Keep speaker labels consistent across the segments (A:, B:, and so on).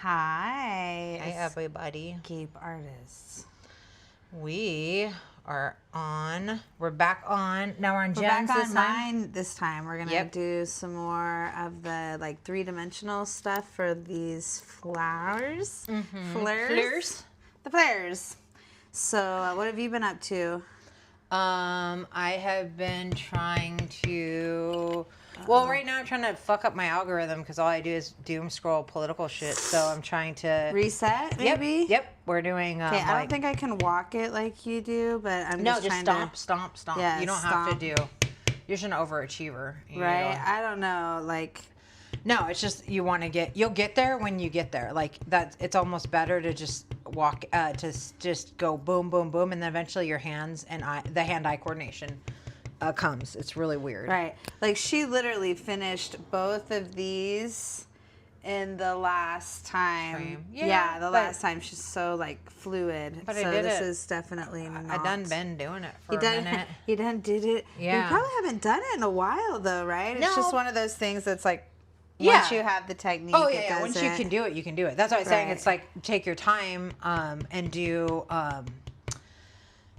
A: Hi.
B: Hi, everybody.
A: Escape artists.
B: We are on. We're back on. Now we're on
A: We're
B: Jen's
A: back
B: this
A: on
B: time.
A: mine this time. We're gonna do some more of the like three-dimensional stuff for these flowers. Flares. The flares. So, what have you been up to?
B: I have been trying to. Well, right now I'm trying to fuck up my algorithm because all I do is doom scroll political shit. So I'm trying to
A: Reset, maybe?
B: Yep. We're doing.
A: Okay, I don't think I can walk it like you do, but I'm just trying
B: stomp.
A: Yeah,
B: you don't have to do. You're just an overachiever,
A: right? I don't know, like.
B: No, it's just you want to get. You'll get there when you get there. Like that, it's almost better to just walk, to just go boom, boom, boom, and then eventually your hands and the hand-eye coordination comes. It's really weird.
A: Right, like she literally finished both of these in the last time. Yeah, the last time. She's so like fluid.
B: But
A: so
B: I did
A: this
B: it.
A: is definitely not.
B: I done been doing it for a minute.
A: You done did it.
B: Yeah.
A: You probably haven't done it in a while though, right?
B: No.
A: It's just one of those things that's like. Once you have the technique, it does
B: Once you can do it, you can do it. That's what I'm saying. It's like take your time and do.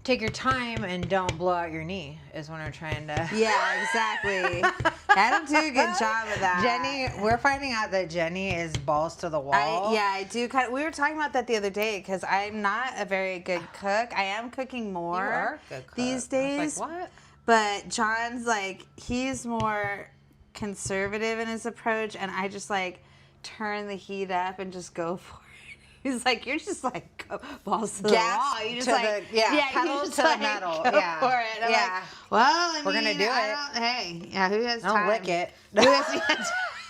B: Take your time and don't blow out your knee is what I'm trying to.
A: Yeah, exactly. I don't do a good job of that.
B: Jenny, we're finding out that Jenny is balls to the wall.
A: I do. We were talking about that the other day because I'm not a very good cook. I am cooking more
B: You are a good cook.
A: these days.
B: I was like, what?
A: But John's like, he's more conservative in his approach, and I just like turn the heat up and just go for it. He's like, you're just like balls to the wall. You just like,
B: pedal to the metal.
A: Go for it. I'm like, well,
B: we're gonna do it.
A: Hey, who has time?
B: Don't lick it.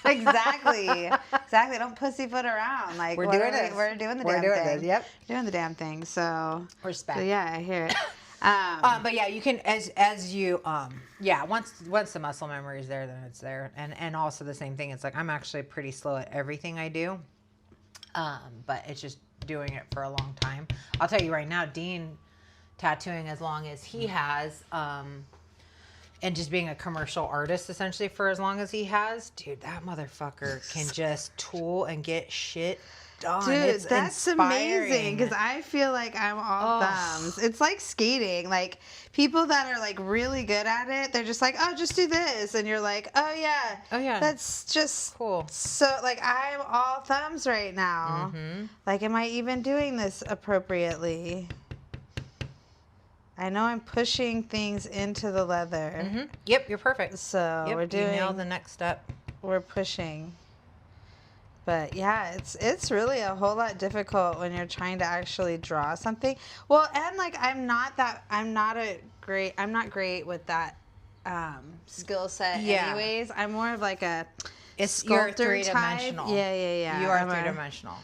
A: Exactly. Don't pussyfoot around. Like
B: we're doing it.
A: We're doing the damn thing.
B: Yep.
A: Doing the damn thing. So
B: respect.
A: So yeah, I hear it.
B: But yeah, you can as you once the muscle memory is there, then it's there, and also the same thing. It's like I'm actually pretty slow at everything I do, but it's just doing it for a long time. I'll tell you right now, Dean tattooing as long as he has, and just being a commercial artist essentially for as long as he has, dude, that motherfucker can just tool and get shit done.
A: Dude,
B: it's
A: that's
B: inspiring.
A: amazing because I feel like I'm all thumbs. It's like skating. Like people that are like really good at it, they're just like, oh, just do this, and you're like, oh yeah, that's just
B: cool.
A: So like I'm all thumbs right now. Like, am I even doing this appropriately? I know I'm pushing things into the leather.
B: Yep, you're perfect.
A: So
B: yep,
A: we're doing.
B: You nailed the next step.
A: We're pushing. But yeah, it's really a whole lot difficult when you're trying to actually draw something. Well, and like I'm not great with that skill set anyways. I'm more of like a sculptor
B: you're three-dimensional.
A: type. Yeah.
B: You are three-dimensional.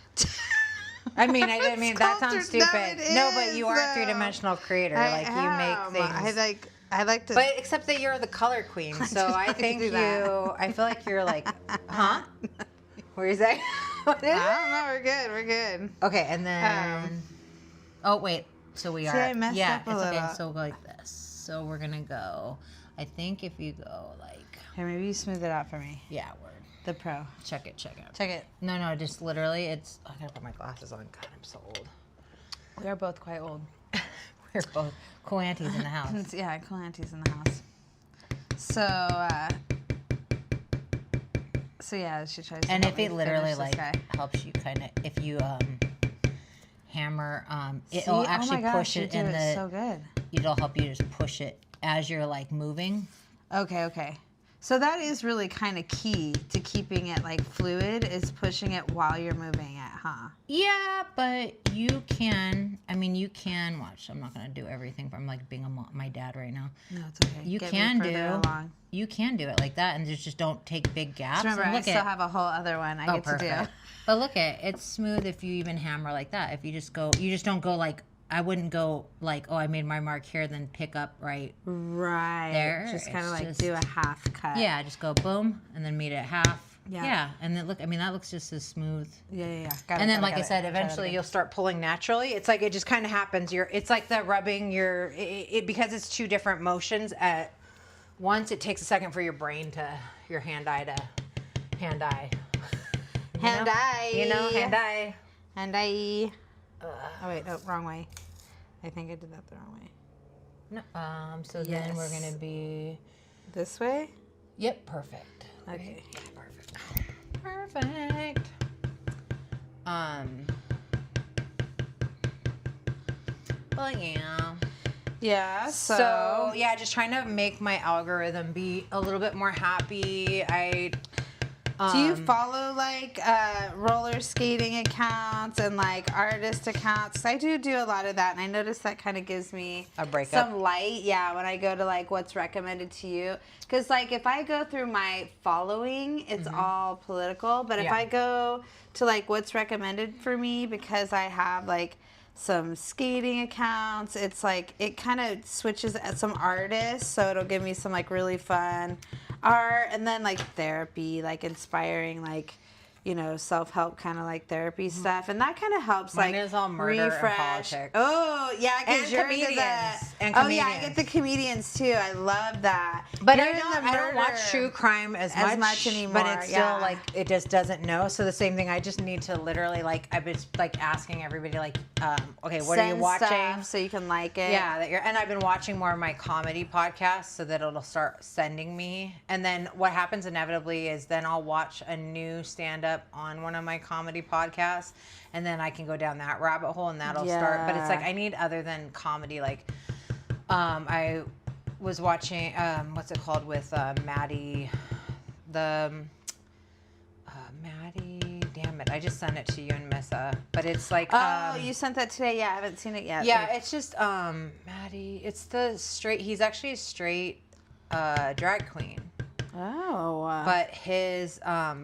B: I mean that sounds stupid. No, but you are a three-dimensional creator. Like you make things.
A: I like to.
B: But except that you're the color queen, so I think I feel like you're like, huh? What are you saying? What is it?
A: I don't know. We're good.
B: Okay, and then. Oh wait, so we are.
A: I messed up a little.
B: Okay. So go like this. So we're gonna go. I think if you go like.
A: Here, maybe you smooth it out for me.
B: Yeah, word.
A: The pro.
B: Check it.
A: Check it.
B: No, just literally. It's. I gotta put my glasses on. God, I'm so old.
A: We are both quite old.
B: We're both cool aunties in the house.
A: Yeah, cool aunties in the house. So yeah, she tries.
B: And if it literally like helps you kind of, if you hammer, it'll actually push it in the.
A: So good.
B: It'll help you just push it as you're like moving.
A: Okay. So that is really kind of key to keeping it like fluid, is pushing it while you're moving it, huh?
B: Yeah, but you can. I mean, you can watch. I'm not gonna do everything from like being my dad right now.
A: No, it's okay.
B: You You can do it like that, and just don't take big gaps.
A: So remember, I still have a whole other one I get to do.
B: But look it's smooth if you even hammer like that. If you just don't go like. I wouldn't go like, oh, I made my mark here, then pick up right there.
A: Just kind of like do a half cut.
B: Yeah, just go boom, and then meet it half. Yeah. And then look, I mean, that looks just as smooth.
A: Yeah.
B: And then, like I said, eventually you'll start pulling naturally. It's like it just kind of happens. It's like the rubbing because it's two different motions at once. It takes a second for your brain to your hand eye.
A: Hand-eye.
B: Hand-eye.
A: Hand-eye. Oh, wait. No, wrong way. I think I did that the wrong way.
B: No, so then we're going to be...
A: This way?
B: Yep, perfect.
A: Okay.
B: Perfect. But yeah.
A: Yeah,
B: So yeah, just trying to make my algorithm be a little bit more happy.
A: Do you follow like roller skating accounts and like artist accounts? 'Cause I do a lot of that, and I notice that kind of gives me
B: a breakup.
A: Some light. Yeah, when I go to like what's recommended to you, because like if I go through my following, it's all political. But if I go to like what's recommended for me, because I have like some skating accounts, it's like it kind of switches at some artists, so it'll give me some like really fun art, and then like therapy, like inspiring, like, you know, self-help kind of like therapy stuff, and that kind of helps.
B: Mine
A: like
B: is all murder
A: refresh.
B: And politics.
A: Oh yeah, because you're
B: comedians.
A: into that.
B: And
A: oh yeah, I
B: comedians.
A: get the comedians too. I love that.
B: But
A: You're
B: I
A: in the
B: don't watch
A: murder
B: true crime as much
A: anymore.
B: But it's still like it just doesn't know. So the same thing. I just need to literally like I've been like asking everybody like, okay, what are you watching?
A: Stuff so you can like it.
B: Yeah, and I've been watching more of my comedy podcasts so that it'll start sending me. And then what happens inevitably is then I'll watch a new stand-up on one of my comedy podcasts, and then I can go down that rabbit hole and that'll start. But it's like I need other than comedy. Like I was watching what's it called with Maddie, Maddie, damn it, I just sent it to you and Missa, but it's like
A: you sent that today. Yeah, I haven't seen it yet.
B: Yeah, it's just Maddie, it's the straight, he's actually a straight drag queen.
A: Oh.
B: But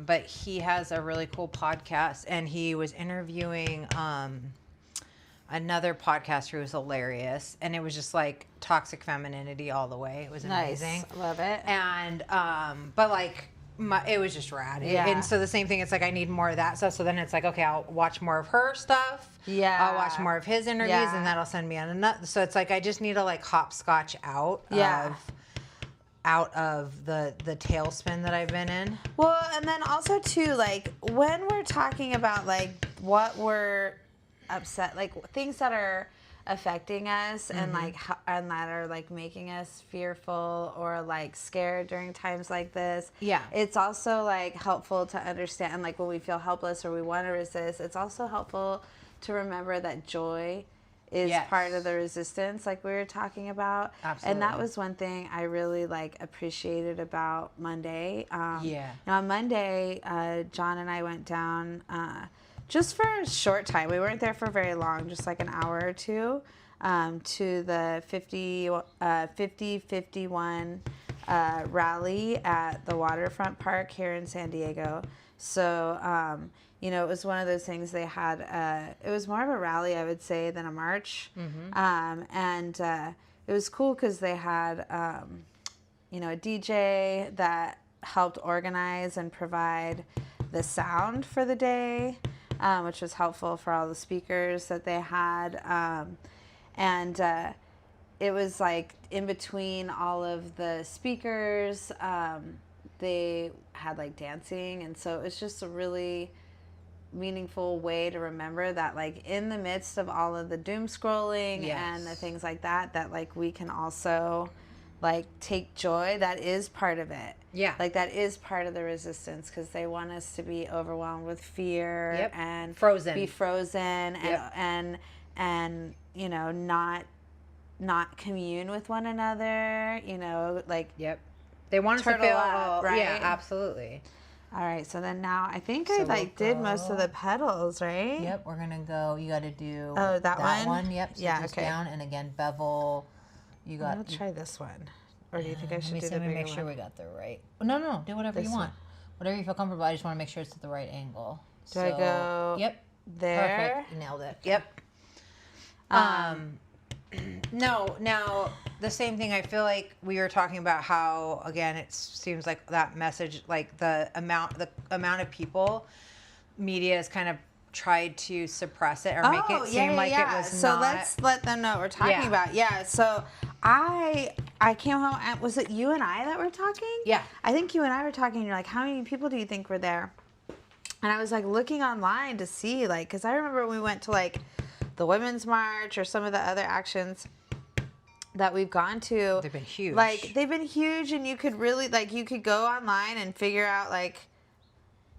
B: but he has a really cool podcast, and he was interviewing another podcaster who was hilarious, and it was just like toxic femininity all the way. It was amazing.
A: Nice. Love it.
B: And but like it was just rad.
A: Yeah.
B: And so the same thing, it's like I need more of that stuff. So then it's like, okay, I'll watch more of her stuff.
A: Yeah.
B: I'll watch more of his interviews, and that'll send me on another. So it's like I just need to like hopscotch out of the tailspin that I've been in.
A: Well, and then also too, like when we're talking about like what we're upset, like things that are affecting us and like and that are like making us fearful or like scared during times like this.
B: Yeah.
A: It's also like helpful to understand, like when we feel helpless or we want to resist, it's also helpful to remember that joy is part of the resistance, like we were talking about.
B: Absolutely.
A: And that was one thing I really like appreciated about Monday. Now on Monday, John and I went down just for a short time. We weren't there for very long, just like an hour or two, to the 50-51 rally at the Waterfront Park here in San Diego. So, you know, it was one of those things they had, it was more of a rally, I would say, than a march. And it was cool because they had, you know, a DJ that helped organize and provide the sound for the day, which was helpful for all the speakers that they had. And it was like in between all of the speakers, they had like dancing. And so it was just a really meaningful way to remember that like in the midst of all of the doom scrolling and the things like that, that like we can also like take joy. That is part of it. Yeah. Like that is part of the resistance, because they want us to be overwhelmed with fear and be frozen and you know, not commune with one another, you know, like
B: they want us to feel
A: up, right?
B: Yeah, absolutely.
A: All right, so then now I think I like did most of the pedals, right?
B: Yep, we're gonna go. You got to do
A: that one.
B: Yep. So just down, and again bevel. You got.
A: I'll try this one. Or do you think I should do the
B: bigger one?
A: bigger
B: Make sure we got the right. No, do whatever you want. Whatever you feel comfortable. I just want to make sure it's at the right angle.
A: Do I go?
B: Yep.
A: There.
B: Perfect. You nailed it. Yep. No, now the same thing. I feel like we were talking about how, again, it seems like that message, like the amount of people, media has kind of tried to suppress it or make it seem like it was
A: so
B: not.
A: So let's let them know what we're talking about. Yeah. So I came home. Was it you and I that were talking?
B: Yeah.
A: I think you and I were talking. And you're like, how many people do you think were there? And I was like looking online to see, like, because I remember when we went to like the Women's March or some of the other actions that we've gone to.
B: They've been huge.
A: Like, they've been huge, and you could really, like, you could go online and figure out, like,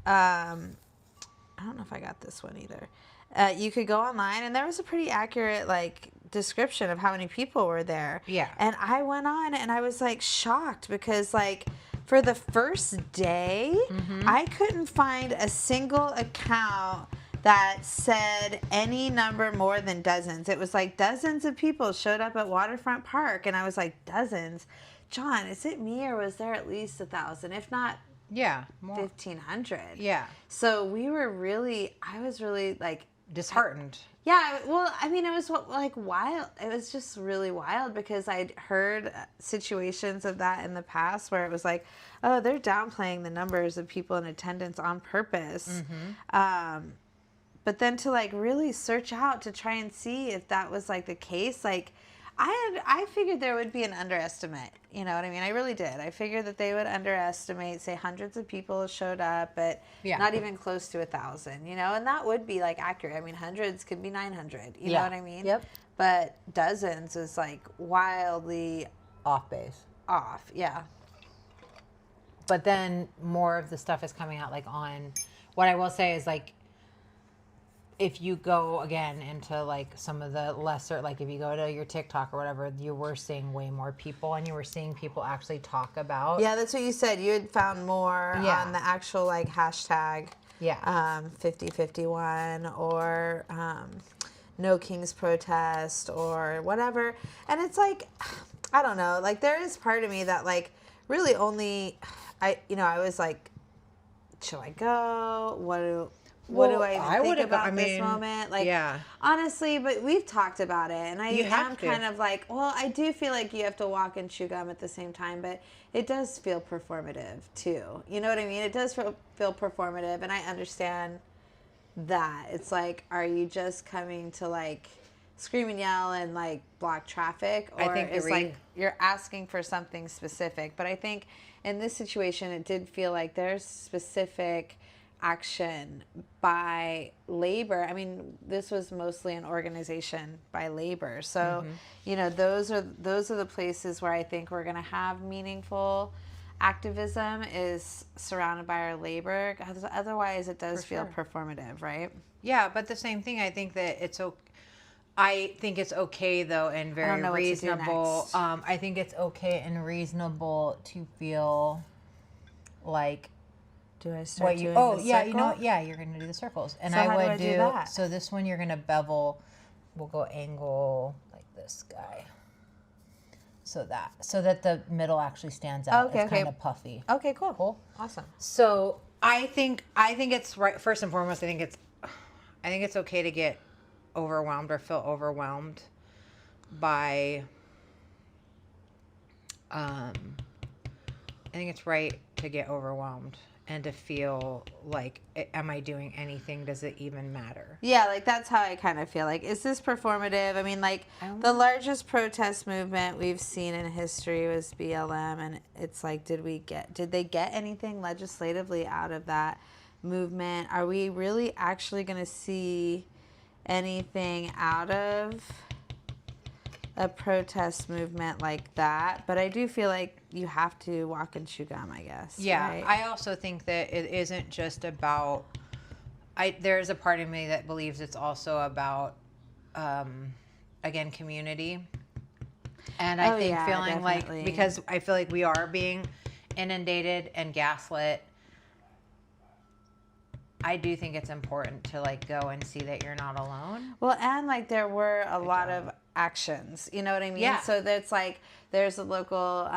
A: I don't know if I got this one either. You could go online, and there was a pretty accurate, like, description of how many people were there.
B: Yeah.
A: And I went on, and I was, like, shocked because, like, for the first day, I couldn't find a single account that said any number more than dozens. It was like dozens of people showed up at Waterfront Park, and I was like, dozens? John, is it me, or was there at least 1,000, if not
B: more.
A: 1,500?
B: Yeah.
A: So I was really like
B: disheartened.
A: Yeah, well, I mean, it was like wild. It was just really wild because I'd heard situations of that in the past where it was like, oh, they're downplaying the numbers of people in attendance on purpose. But then to like really search out to try and see if that was like the case, like I figured there would be an underestimate. You know what I mean? I really did. I figured that they would underestimate, say hundreds of people showed up, but not even close to 1,000, you know? And that would be like accurate. I mean, hundreds could be 900, you know what I mean?
B: Yep.
A: But dozens is like wildly
B: off base.
A: Off, yeah.
B: But then more of the stuff is coming out like on, what I will say is like, if you go again into like some of the lesser, like if you go to your TikTok or whatever, you were seeing way more people, and you were seeing people actually talk about.
A: Yeah, that's what you said. You had found more on the actual like hashtag. 5051 or No King's Protest or whatever. And it's like, I don't know. Like there is part of me that like really only, I was like, should I go? What do I think about this moment? Like, honestly, but we've talked about it, and I am kind of like, well, I do feel like you have to walk and chew gum at the same time, but it does feel performative too. You know what I mean? It does feel performative, and I understand that. It's like, are you just coming to like scream and yell and like block traffic, or it's like you're asking for something specific? But I think in this situation, it did feel like there's specific action by labor. I mean, this was mostly an organization by labor. So, you know, those are the places where I think we're going to have meaningful activism is surrounded by our labor. Otherwise, it does feel performative, right?
B: Yeah, but the same thing, I think that I think it's okay though, and very reasonable. I think it's okay and reasonable to feel like,
A: do I start doing
B: the
A: circle?
B: You know what? Yeah, you're going to do the circles. And
A: so
B: I would
A: how do that?
B: So this one you're going to bevel, we'll go angle like this guy. So that the middle actually stands out. It's kind of puffy.
A: Okay, cool. Awesome.
B: So I think it's right. First and foremost, I think it's okay to get overwhelmed or feel overwhelmed by, I think it's right to get overwhelmed and to feel like, am I doing anything? Does it even matter?
A: Yeah, like that's how I kind of feel. Like, is this performative? I mean, like the largest protest movement we've seen in history was BLM, and it's like, did they get anything legislatively out of that movement? Are we really actually going to see anything out of a protest movement like that? But I do feel like you have to walk and chew gum, I guess.
B: Yeah,
A: right?
B: I also think that it isn't just about, there's a part of me that believes it's also about, again, community. And I think feeling definitely. Like, because I feel like we are being inundated and gaslit, I do think it's important to like go and see that you're not alone.
A: Well, and like there were a lot of actions, you know what I mean?
B: Yeah.
A: So that's like, there's a local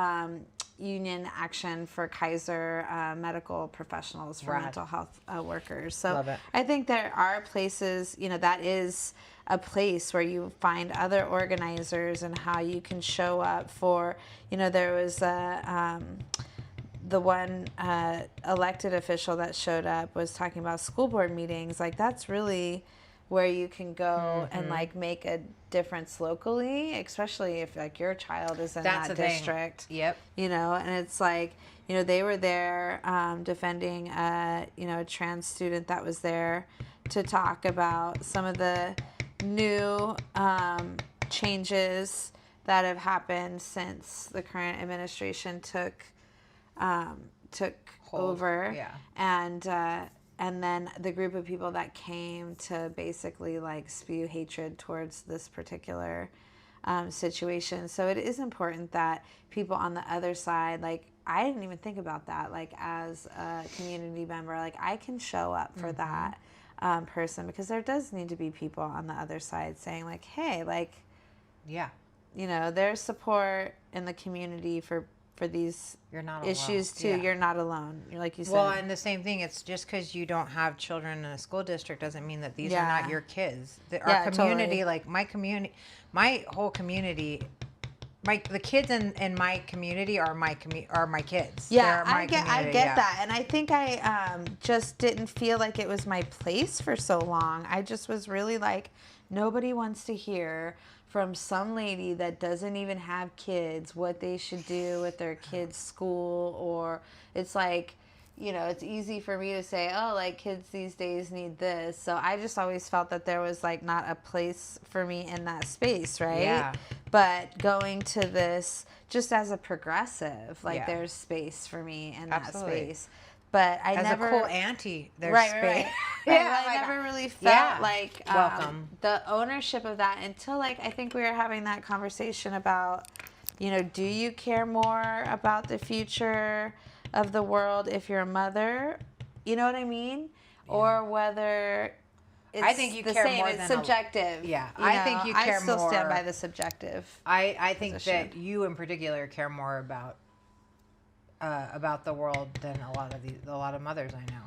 A: union action for Kaiser medical professionals, for mental health workers. So
B: Love it.
A: I think there are places, you know, that is a place where you find other organizers and how you can show up for, you know, there was the one elected official that showed up was talking about school board meetings. Like that's really where you can go and like make a difference locally, especially if like your child is in that district.
B: Yep.
A: You know, and it's like, they were there defending a trans student that was there to talk about some of the new changes that have happened since the current administration took over.
B: Yeah.
A: And then the group of people that came to basically like spew hatred towards this particular situation. So it is important that people on the other side, like, I didn't even think about that, like, as a community member, like, I can show up for that person, because there does need to be people on the other side saying, like, hey, like,
B: yeah,
A: there's support in the community for these
B: you're not
A: issues
B: alone.
A: too.
B: Yeah.
A: You're not alone. Like you said.
B: Well, and the same thing, it's just because you don't have children in a school district doesn't mean that these are not your kids. Our community,
A: totally.
B: like my whole community, the kids in my community are my kids.
A: Yeah,
B: They're my
A: I get that, and I think I just didn't feel like it was my place for so long. I just was really like, nobody wants to hear from some lady that doesn't even have kids what they should do with their kids' school, or it's like, it's easy for me to say, oh, like, kids these days need this. So I just always felt that there was like not a place for me in that space, right?
B: Yeah.
A: But going to this just as a progressive, like, there's space for me in that space. But I
B: as
A: never,
B: a cool auntie, there's
A: right,
B: space.
A: right.
B: Yeah,
A: I never really felt like
B: welcome.
A: The ownership of that until, like, I think we were having that conversation about, do you care more about the future of the world if you're a mother? You know what I mean? Yeah. Or whether it's
B: I think you
A: the
B: care
A: same.
B: more
A: It's
B: than
A: subjective.
B: I think you care more.
A: I still stand by the subjective.
B: I think that you in particular care more about the world than a lot of mothers I know.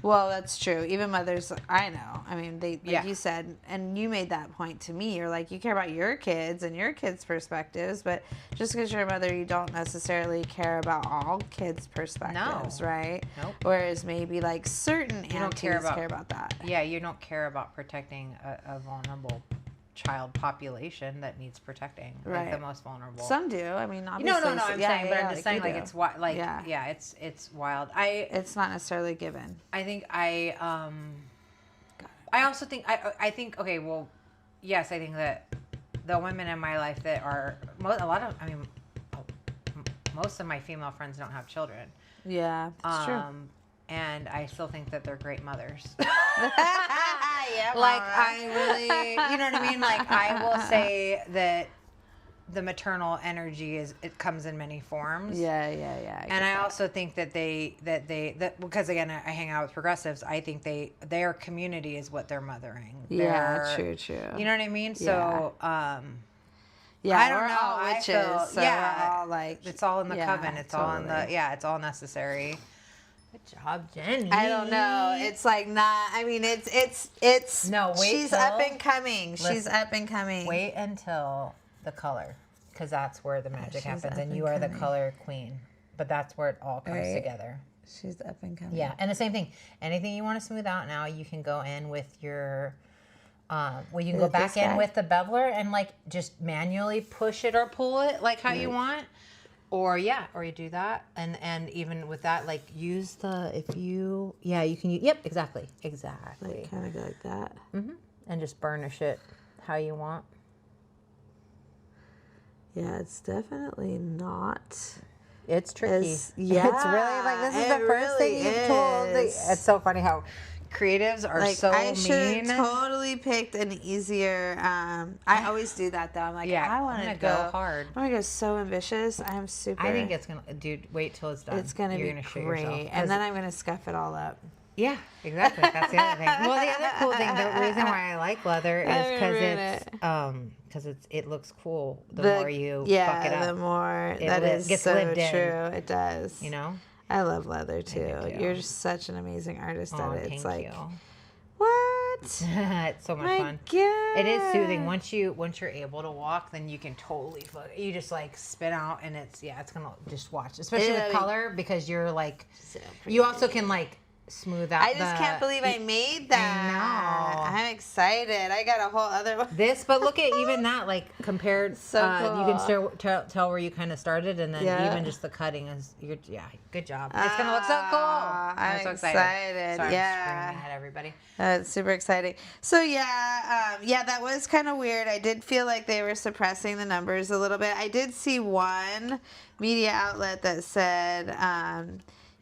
A: Well, that's true. Even mothers, I know. I mean, they, like
B: Yeah.
A: you said, and you made that point to me. You're like, you care about your kids and your kids' perspectives, but just because you're a mother, you don't necessarily care about all kids' perspectives, right?
B: Nope.
A: Whereas maybe like certain
B: You
A: aunties
B: don't care
A: about that.
B: Yeah, you don't care about protecting a vulnerable child population that needs protecting,
A: Right.
B: like the most vulnerable.
A: Some do. I mean, obviously.
B: No. I'm saying, but I'm just saying,
A: you
B: like,
A: do.
B: it's like, it's wild.
A: It's not necessarily given.
B: I think I also think I think okay, well, yes, I think that the women in my life that are most of my female friends don't have children.
A: Yeah, it's true.
B: And I still think that they're great mothers.
A: Yeah,
B: like,
A: Mama.
B: I really, you know what I mean? Like, I will say that the maternal energy it comes in many forms.
A: Yeah.
B: And I also think that because again, I hang out with progressives, I think their community is what they're mothering.
A: Yeah, true.
B: You know what I mean?
A: Yeah.
B: So,
A: yeah,
B: I don't
A: we're
B: know.
A: all witches, so we're all like,
B: it's all in the coven. It's all in
A: totally.
B: it's all necessary. Good job, Jenny.
A: I don't know. It's like not. I mean, it's.
B: No, wait.
A: She's up and coming. She's up and coming.
B: Wait until the color, because that's where the magic happens, and you
A: and
B: are the
A: coming.
B: color queen. But that's where it all comes
A: Right.
B: together.
A: She's up and coming.
B: Yeah, and the same thing. Anything you want to smooth out now, you can go in with your. You can go
A: With
B: back
A: this
B: in
A: guy?
B: with the beveler and like just manually push it or pull it like how you want. Or you do that, and even with that, like use you can use, exactly,
A: Like kind of go like that.
B: and just burnish it how you want.
A: Yeah, it's definitely not.
B: It's tricky.
A: It's
B: really like this is the first thing you've told. It's so funny how creatives are
A: Like,
B: so
A: I should
B: mean.
A: have totally picked an easier. I always do that though. I'm like, I want to
B: go hard.
A: I'm gonna go so ambitious. I'm super.
B: I think it's gonna, dude. Wait till it's done.
A: It's gonna
B: You're
A: be
B: gonna shit
A: great,
B: yourself.
A: and then I'm gonna scuff it all up.
B: Yeah, exactly. That's the other thing. Well, the other cool thing, the reason why I like leather is because it looks cool. The more you fuck it up,
A: the more
B: It
A: that is
B: gets
A: so
B: lived in.
A: true. It does.
B: you know.
A: I love leather too.
B: too.
A: You're just such an amazing artist
B: Oh,
A: at it.
B: thank
A: It's like,
B: you.
A: what?
B: It's so much
A: My
B: fun.
A: God.
B: It is soothing. Once you're able to walk, then you can totally you just like spin out, and it's gonna just watch, especially with
A: It'll be
B: color, because you're like
A: so
B: you also can like smooth out.
A: I just can't believe I made that.
B: I know.
A: I'm excited. I got a whole other one.
B: But look at even that, like compared.
A: So cool.
B: You can tell where you kind of started, and then even just the cutting is. Good job. It's gonna look so cool.
A: I'm so excited.
B: Sorry,
A: yeah,
B: I'm screaming at everybody.
A: It's super exciting. So that was kind of weird. I did feel like they were suppressing the numbers a little bit. I did see one media outlet that said.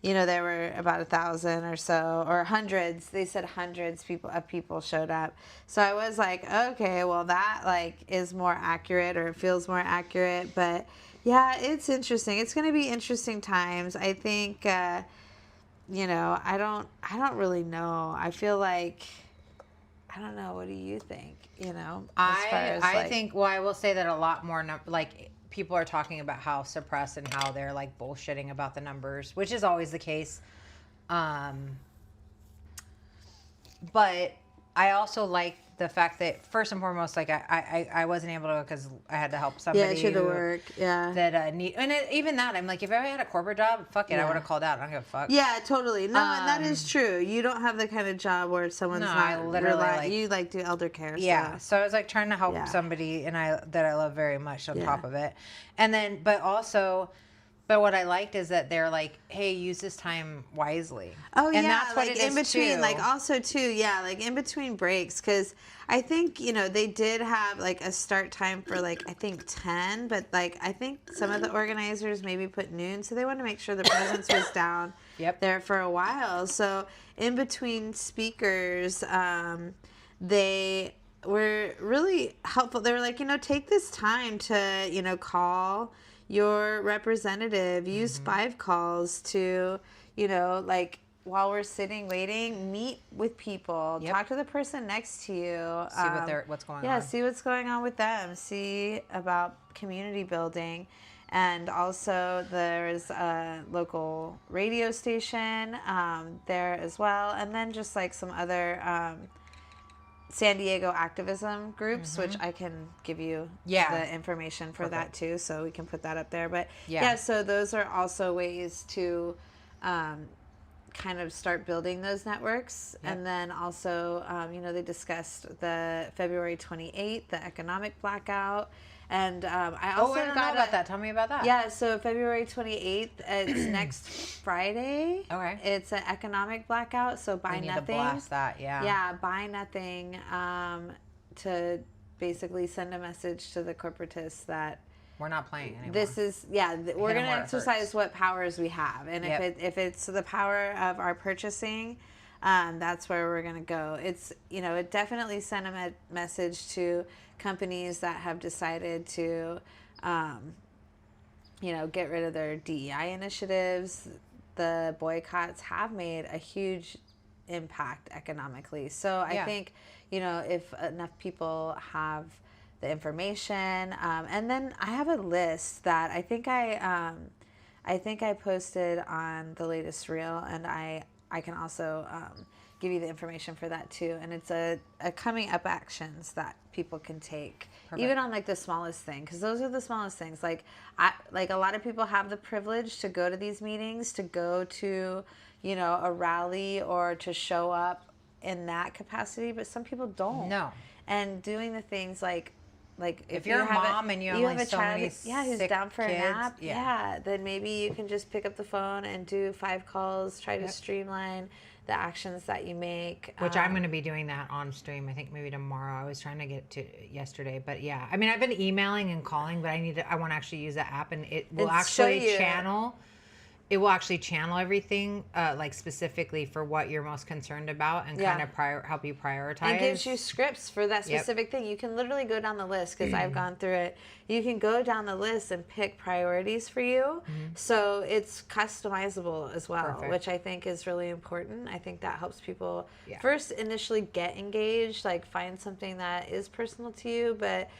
A: There were about 1,000 or so, or hundreds. They said hundreds of people showed up. So I was like, okay, well that like is more accurate, or it feels more accurate. But yeah, it's interesting. It's going to be interesting times. I think, I don't really know. I feel like, I don't know. What do you think?
B: I think. Well, I will say that a lot more people are talking about how suppressed and how they're like bullshitting about the numbers, which is always the case. But I also like the fact that first and foremost, like I wasn't able to because I had to help somebody.
A: Yeah, she had to work. Yeah.
B: That even that I'm like, if I had a corporate job, fuck it, I would have called out. I don't give a fuck.
A: Yeah, totally. No, and that is true. You don't have the kind of job where someone's not.
B: I literally
A: you do elder care.
B: Yeah. So I was like trying to help somebody, and that I love very much. On top of it, and then But what I liked is that they're like, hey, use this time wisely.
A: Oh,
B: and
A: yeah.
B: that's what
A: like
B: it
A: in
B: is
A: between,
B: too.
A: like also too, yeah, like in between breaks. Because I think, they did have like a start time for like, I think 10. But like, I think some of the organizers maybe put noon. So they wanted to make sure the presence was down there for a while. So in between speakers, they were really helpful. They were like, take this time to, call your representative, use 5 calls to, while we're sitting waiting, meet with people, talk to the person next to you,
B: see what's going on.
A: Yeah, see what's going on with them, see about community building. And also there's a local radio station there as well, and then just like some other San Diego activism groups, which I can give you the information for that too, so we can put that up there. But so those are also ways to kind of start building those networks. And then also, they discussed the February 28th, the economic blackout. And I also
B: I don't know about that. Tell me about that.
A: Yeah, so February 28th, it's next Friday.
B: Okay.
A: It's an economic blackout, so buy
B: we need
A: nothing.
B: To blast that, yeah.
A: Yeah, buy nothing to basically send a message to the corporatists that
B: we're not playing anymore.
A: This is, we're going to exercise what powers we have. And if it's the power of our purchasing, that's where we're going to go. It's, it definitely sent a message to companies that have decided to, get rid of their DEI initiatives. The boycotts have made a huge impact economically. So I think, if enough people have the information, and then I have a list that I think I posted on the latest reel, and I can also give you the information for that too. And it's a coming up actions that people can take. Perfect. Even on like the smallest thing, because those are the smallest things. Like a lot of people have the privilege to go to these meetings, to go to a rally, or to show up in that capacity, but some people don't.
B: No.
A: And doing the things like
B: if you're a mom and you have
A: a child who's down for
B: kids,
A: a nap, then maybe you can just pick up the phone and do 5 calls, try to streamline the actions that you make.
B: Which I'm going to be doing that on stream, I think maybe tomorrow. I was trying to get to yesterday, but yeah. I mean, I've been emailing and calling, but I want to actually use the app, and it will actually channel. It will actually channel everything, like specifically for what you're most concerned about, and kind of help you prioritize.
A: And gives you scripts for that specific thing. You can literally go down the list, because I've gone through it. You can go down the list and pick priorities for you. So it's customizable as well, which I think is really important. I think that helps people first initially get engaged, like find something that is personal to you, but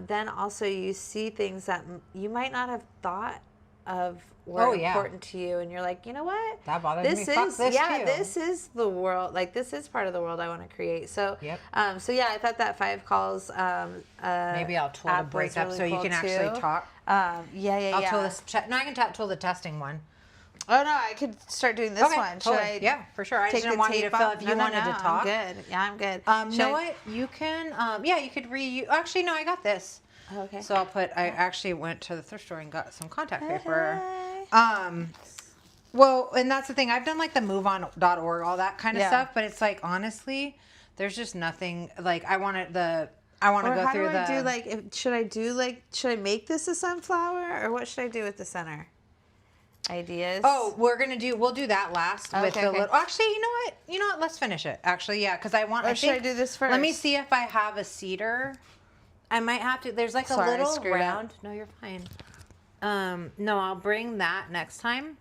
A: then also you see things that you might not have thought of were important to you, and you're like, you know what?
B: That bothers me. Fuck this too.
A: This is the world. Like, this is part of the world I want to create. So, I thought that 5 calls.
B: Maybe I'll tool to break up really so you can actually talk.
A: I'll
B: tool this. No, I can tool the testing one.
A: Oh no, I could start doing this one. Should
B: totally.
A: I?
B: Yeah, for sure. I just
A: take
B: didn't
A: the
B: want you to
A: tape
B: feel
A: off?
B: if you wanted to talk.
A: I'm good. Yeah, I'm good.
B: You know what? You can. Yeah, you could Actually, no, I got this.
A: Okay.
B: So I'll put. I actually went to the thrift store and got some contact paper.
A: Hey.
B: Well, and that's the thing. I've done like the MoveOn.org, all that kind of
A: Yeah.
B: stuff, but it's like honestly, there's just nothing. Like I want to go through the.
A: How do I do should I make this a sunflower or what should I do with the center? Ideas.
B: Oh, we'll do that last with
A: Okay,
B: the
A: okay.
B: little. Actually, you know what? Let's finish it. Actually, yeah, because I want.
A: Or should I do this first?
B: Let me see if I have a cedar. I might have to. There's like
A: Sorry, I
B: a little
A: screwed up.
B: round. No, you're fine. No, I'll bring that next time.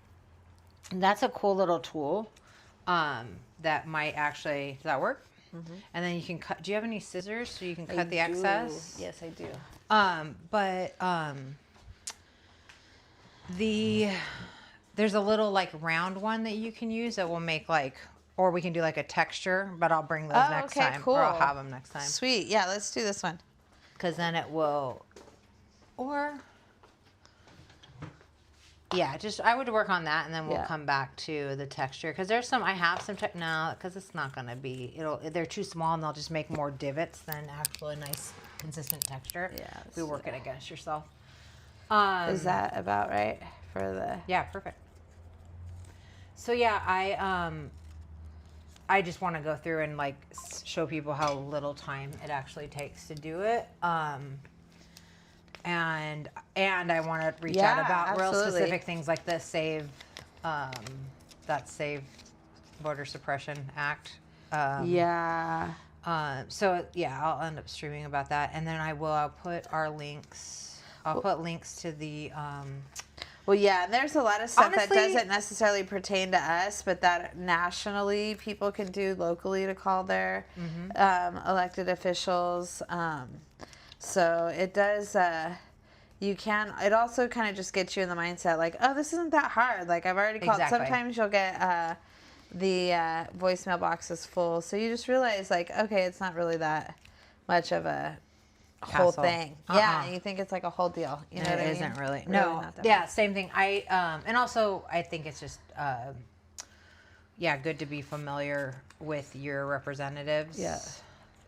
B: That's a cool little tool. That might actually. Does that work? Mm-hmm. And then you can cut. Do you have any scissors so you can cut the excess?
A: Yes, I do.
B: There's a little like round one that you can use that will make or we can do like a texture, but I'll bring those next time.
A: Cool.
B: Or I'll have them next time.
A: Sweet. Yeah, let's do this one.
B: Because then it will, yeah, I would work on that and then we'll come back to the texture. Because I have some, no, because it's not going to be, they're too small and they'll just make more divots than actually nice, consistent texture.
A: Yeah.
B: We work it against yourself.
A: Is that about right for the?
B: Yeah, perfect. So yeah, I just want to go through and like show people how little time it actually takes to do it. And I want to reach out about real specific things like the Save Voter Suppression Act.
A: Yeah.
B: So yeah, I'll end up streaming about that, and then I'll put our links. I'll put links to the.
A: Well, yeah, and there's a lot of stuff
B: Honestly,
A: that doesn't necessarily pertain to us, but that nationally people can do locally to call their elected officials. So it does. It also kind of just gets you in the mindset like, oh, this isn't that hard. Like I've already called.
B: Exactly.
A: Sometimes you'll get the voicemail box is full, so you just realize like, okay, it's not really that much of a whole
B: Hassle.
A: thing. Yeah, and you think it's like a whole deal. You know what I mean?
B: It isn't really.
A: Really
B: No.
A: not that
B: Yeah,
A: much.
B: same thing. And also I think it's just good to be familiar with your representatives.
A: Yeah.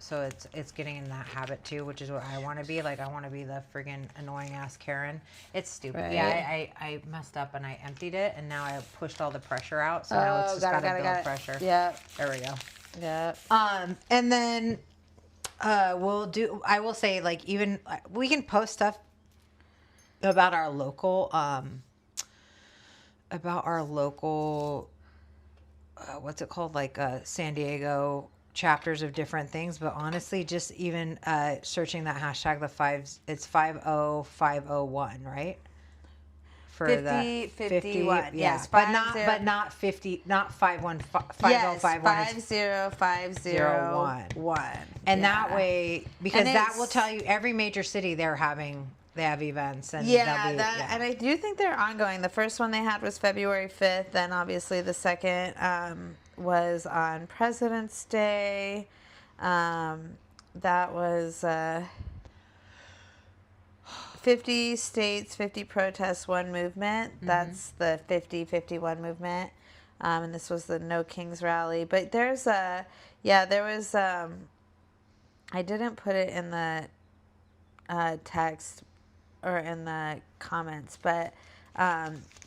B: So it's getting in that habit too, which is what I want to be. Like I want to be the friggin' annoying ass Karen. It's stupid.
A: Right.
B: Yeah, I messed up and I emptied it and now I pushed all the pressure out. So now it's just gotta build pressure.
A: Yeah.
B: There we go.
A: Yeah.
B: And then I will say like even we can post stuff about our local what's it called, like San Diego chapters of different things, but honestly just even searching that hashtag it's 50501, right? For
A: 51. Yes,
B: but not 50, not
A: 505001.
B: And that way, because that will tell you every major city they have events and
A: and I do think they're ongoing. The first one they had was February 5th, then obviously the second was on President's Day. That was 50 states, 50 protests, one movement. That's the 50-51 movement. And this was the No Kings rally. But there was, I didn't put it in the text or in the comments, but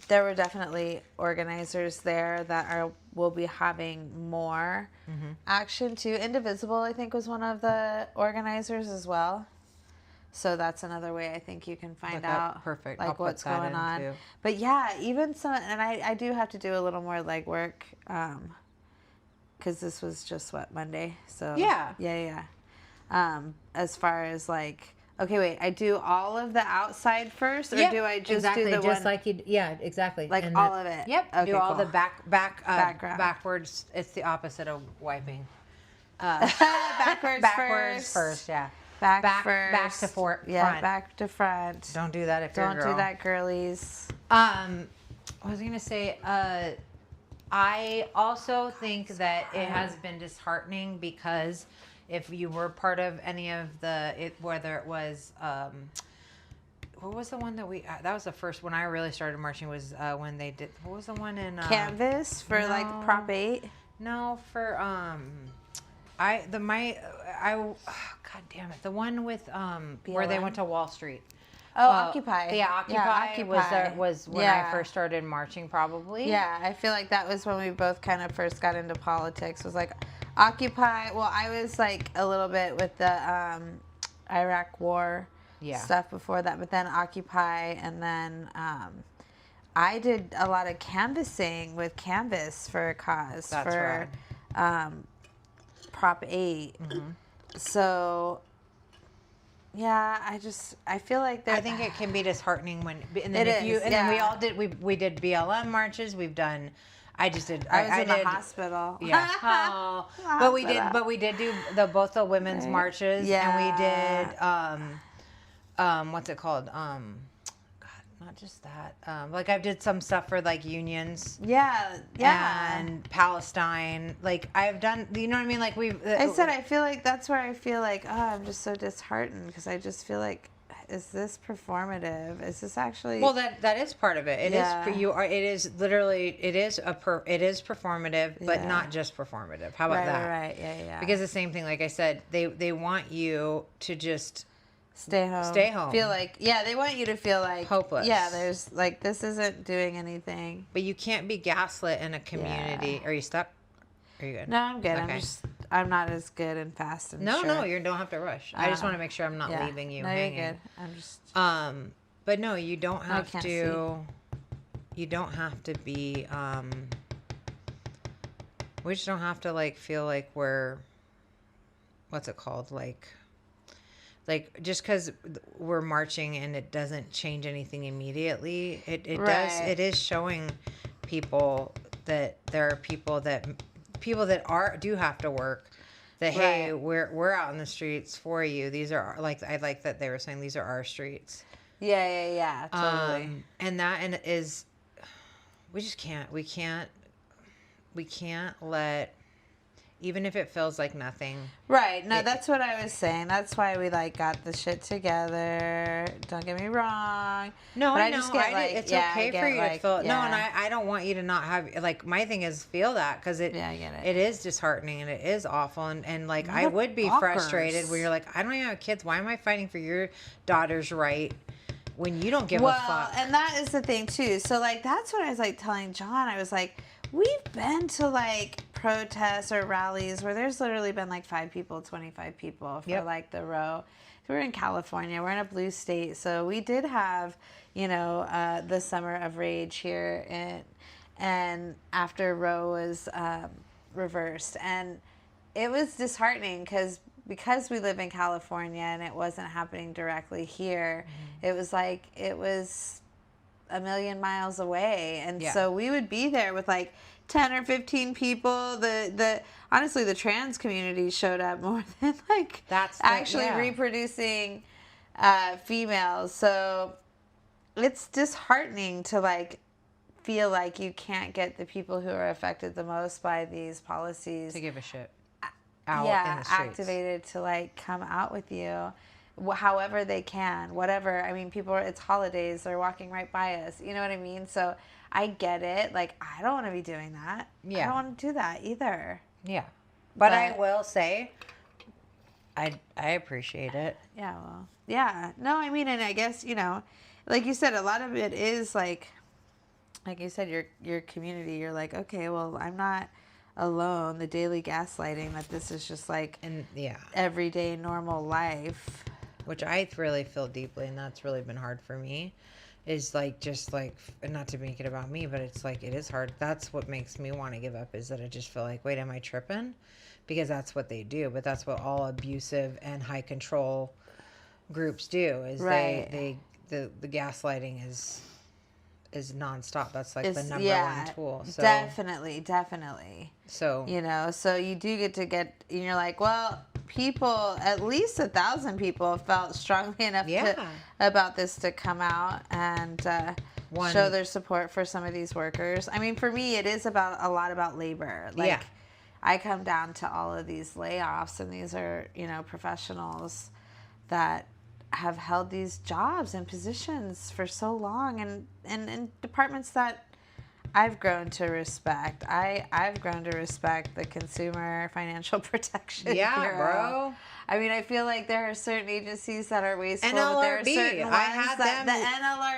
A: there were definitely organizers there that will be having more action too. Indivisible, I think, was one of the organizers as well. So that's another way I think you can find out
B: perfect.
A: like what's going on. Too. But yeah, even some, and I do have to do a little more legwork because this was just Monday. So yeah. As far as like, okay, wait, I do all of the outside first, or do I just do the
B: just
A: one?
B: Like you, yeah, exactly.
A: Like and all of it.
B: Yep.
A: Okay,
B: do all
A: cool.
B: the backwards. It's the opposite of wiping.
A: Backwards
B: first. Yeah.
A: Back
B: first. Back to front.
A: Yeah, back to front.
B: Don't do that if you're a girl.
A: Don't do that, girlies.
B: I was gonna say, I also think that it has been disheartening because if you were part of any of whether it was what was the one that we? That was the first when I really started marching. Was when they did. What was the one in
A: Canvas for like Prop 8?
B: No, for God damn it, the one with where they went to Wall Street.
A: Oh, Occupy.
B: Yeah, Occupy, was when I first started marching, probably.
A: Yeah, I feel like that was when we both kind of first got into politics. Was like Occupy. Well, I was like a little bit with the Iraq War stuff before that, but then Occupy, and then I did a lot of canvassing with Canvas for a cause.
B: That's
A: for Prop 8. So yeah, I feel like
B: I think it can be disheartening when and
A: It
B: then
A: is,
B: then we all did we did BLM marches. We've done. I just did.
A: I was in
B: did,
A: the hospital.
B: Yeah. Oh. But we did do both the women's marches.
A: Yeah.
B: And we did what's it called? Not just that. Like I did some stuff for like unions.
A: Yeah.
B: And Palestine. Like I've done, you know what I mean? Like we've.
A: I said I feel like that's where I feel like I'm just so disheartened because I just feel like, is this performative? Is this actually?
B: Well, that is part of it. It is you are. It is literally. It is performative, but not just performative. How about that?
A: Right. Yeah.
B: Because the same thing, like I said, they want you to just
A: stay home. Feel like they want you to feel like
B: hopeless.
A: Yeah, there's like this isn't doing anything.
B: But you can't be gaslit in a community. Yeah. Are you stuck? Are you good?
A: No, I'm good.
B: Okay.
A: I'm not as good and fast and
B: no,
A: sure.
B: No, you don't have to rush. I just want to make sure I'm not leaving you hanging.
A: You're good. I'm just.
B: But no, you don't have to.
A: See.
B: You don't have to be. We just don't have to like feel like we're. What's it called? Like just because we're marching and it doesn't change anything immediately, it does. It is showing people that there are people that do have to work. That hey, we're out in the streets for you. These are like I like that they were saying these are our streets.
A: Yeah, totally.
B: And is we just can't let. Even if it feels like nothing.
A: Right. No, that's what I was saying. That's why we like got the shit together. Don't get me wrong.
B: No,
A: but
B: I know.
A: Just get, like,
B: it's okay for you to feel.
A: Yeah.
B: No, and I don't want you to not have like my thing is feel that because I get it. It is disheartening and it is awful and like I would be frustrated when you're like I don't even have kids. Why am I fighting for your daughter's right? When you don't give a fuck.
A: Well, and that is the thing too. So like that's what I was like telling John. I was like, we've been to like protests or rallies where there's literally been like 5 people, 25 people for like the row. We're in California. We're in a blue state, so we did have, the Summer of Rage here, and after Roe was reversed, and it was disheartening because we live in California and it wasn't happening directly here. It was like it was a million miles away, and so we would be there with like 10 or 15 people. Honestly, the trans community showed up more than like reproducing females. So it's disheartening to like feel like you can't get the people who are affected the most by these policies
B: to give a shit out in the streets.
A: Activated to like come out with you however they can, whatever. I mean, people it's holidays, they're walking right by us, you know what I mean? So I get it. Like, I don't want to be doing that. I don't want to do that either.
B: Yeah. But I will say, I appreciate it.
A: Yeah, well, yeah. No, I mean, and I guess, like you said, a lot of it is like you said, your community, you're like, okay, well, I'm not alone. The daily gaslighting that this is just like everyday normal life.
B: Which I really feel deeply, and that's really been hard for me. Is like just like not to make it about me, but it's like it is hard. That's what makes me want to give up is that I just feel like, wait, am I tripping? Because that's what they do, but that's what all abusive and high control groups do. Is the gaslighting is nonstop. That's like the number one tool. So
A: definitely.
B: So
A: so you do get, and you're like, well, people, at least 1,000 people felt strongly enough about this to come out and show their support for some of these workers. I mean, for me, it is a lot about labor. Like, I come down to all of these layoffs, and these are, professionals that have held these jobs and positions for so long, and in departments that I've grown to respect. I've grown to respect the Consumer Financial Protection Bureau.
B: Bro.
A: I mean, I feel like there are certain agencies that are wasteful,
B: NLRB.
A: but there are certain ones
B: I had
A: that
B: them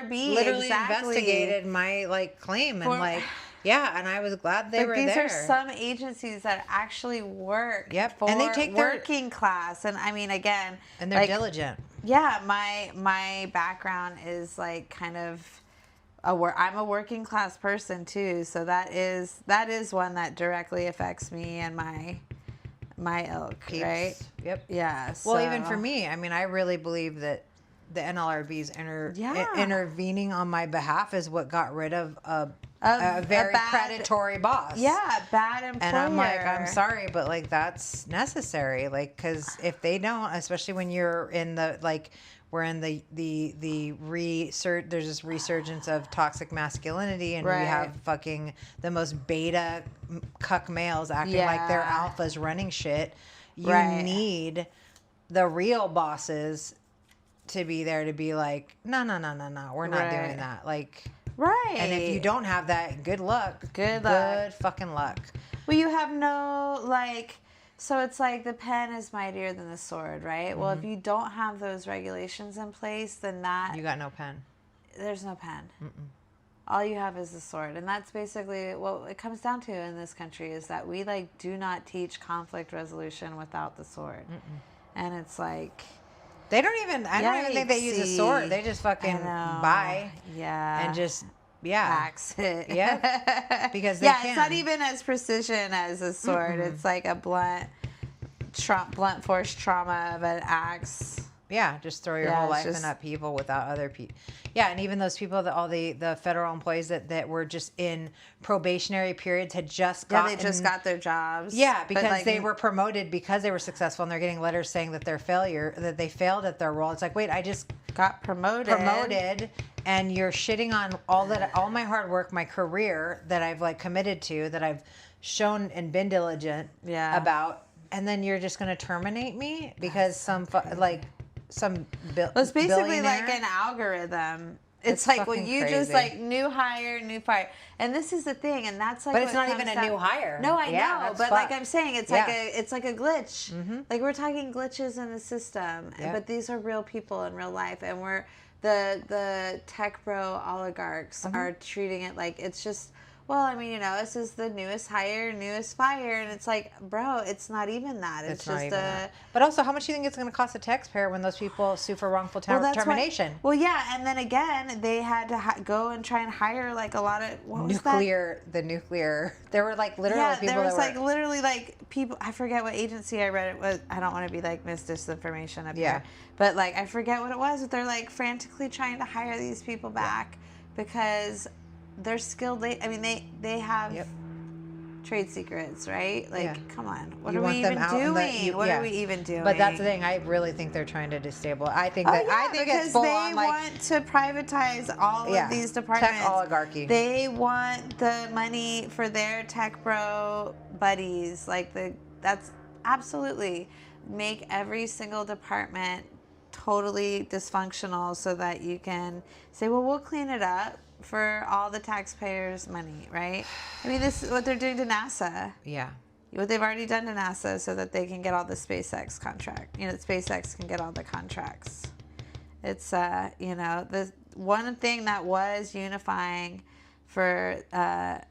A: the NLRB
B: literally
A: exactly
B: investigated my like claim and like and I was glad they were
A: these
B: there.
A: These are some agencies that actually work for
B: and they take
A: working class, and I mean, again,
B: and they're
A: like,
B: diligent.
A: Yeah, my background is like kind of I'm a working class person too, so that is one that directly affects me and my ilk,
B: Peeps.
A: right?
B: Yep.
A: Yeah.
B: Well, even for me, I mean, I really believe that the NLRB's intervening on my behalf is what got rid of a very predatory boss.
A: Yeah, bad employer.
B: And I'm like, I'm sorry, but like that's necessary, like, because if they don't, especially when you're in the like. We're in the research. There's this resurgence of toxic masculinity, and we have fucking the most beta cuck males acting like they're alphas running shit. You need the real bosses to be there to be like, no, we're not doing that. Like, and if you don't have that, good luck. Good fucking luck.
A: Well, you have no like. So it's like the pen is mightier than the sword, right? Mm-hmm. Well, if you don't have those regulations in place, then you
B: got no pen.
A: There's no pen. Mm-mm. All you have is the sword, and that's basically what it comes down to in this country is that we like do not teach conflict resolution without the sword. Mm-mm. And it's like
B: they don't even. I don't even think they use a sword. They just fucking buy, and just.
A: Axe it.
B: Because they can.
A: It's not even as precision as a sword. Mm-hmm. It's like a blunt force trauma of an axe.
B: Yeah, just throw your whole life in upheaval without other people. Yeah, and even those people, all the federal employees that were just in probationary periods had just gotten...
A: they just got their jobs.
B: Yeah, because they were promoted because they were successful, and they're getting letters saying that that they failed at their role. It's like, wait, I just
A: got promoted.
B: And you're shitting on all my hard work, my career that I've like committed to, that I've shown and been diligent about, and then you're just going to terminate me because some
A: it's basically like an algorithm. It's like when you just like new hire, new fire, and this is the thing, and that's like.
B: But it's not even a new hire.
A: No, I know, but like I'm saying, it's like a glitch. Mm-hmm. Like we're talking glitches in the system, but these are real people in real life, and we're. The tech bro oligarchs are treating it like it's just, well, I mean, this is the newest hire, newest fire, and it's like, bro, it's not even that. It's just that.
B: But also, how much do you think it's going to cost the taxpayer when those people sue for wrongful termination?
A: And then again, they had to go and try and hire like a lot of
B: the nuclear. There were like literally people.
A: There was literally like people. I forget what agency I read it was. I don't want to be like disinformation up here. But like I forget what it was, but they're like frantically trying to hire these people back because they're skilled. They have trade secrets, right? Like, come on, what are we even doing? What are we even doing?
B: But that's the thing. I really think they're trying to destabilize. I think it's full on like
A: want to privatize all of these departments.
B: Tech oligarchy.
A: They want the money for their tech bro buddies. That's absolutely make every single department totally dysfunctional so that you can say, well, we'll clean it up for all the taxpayers' money, right? I mean, this is what they're doing to NASA.
B: Yeah.
A: What they've already done to NASA so that they can get all the SpaceX contract. SpaceX can get all the contracts. It's, the one thing that was unifying for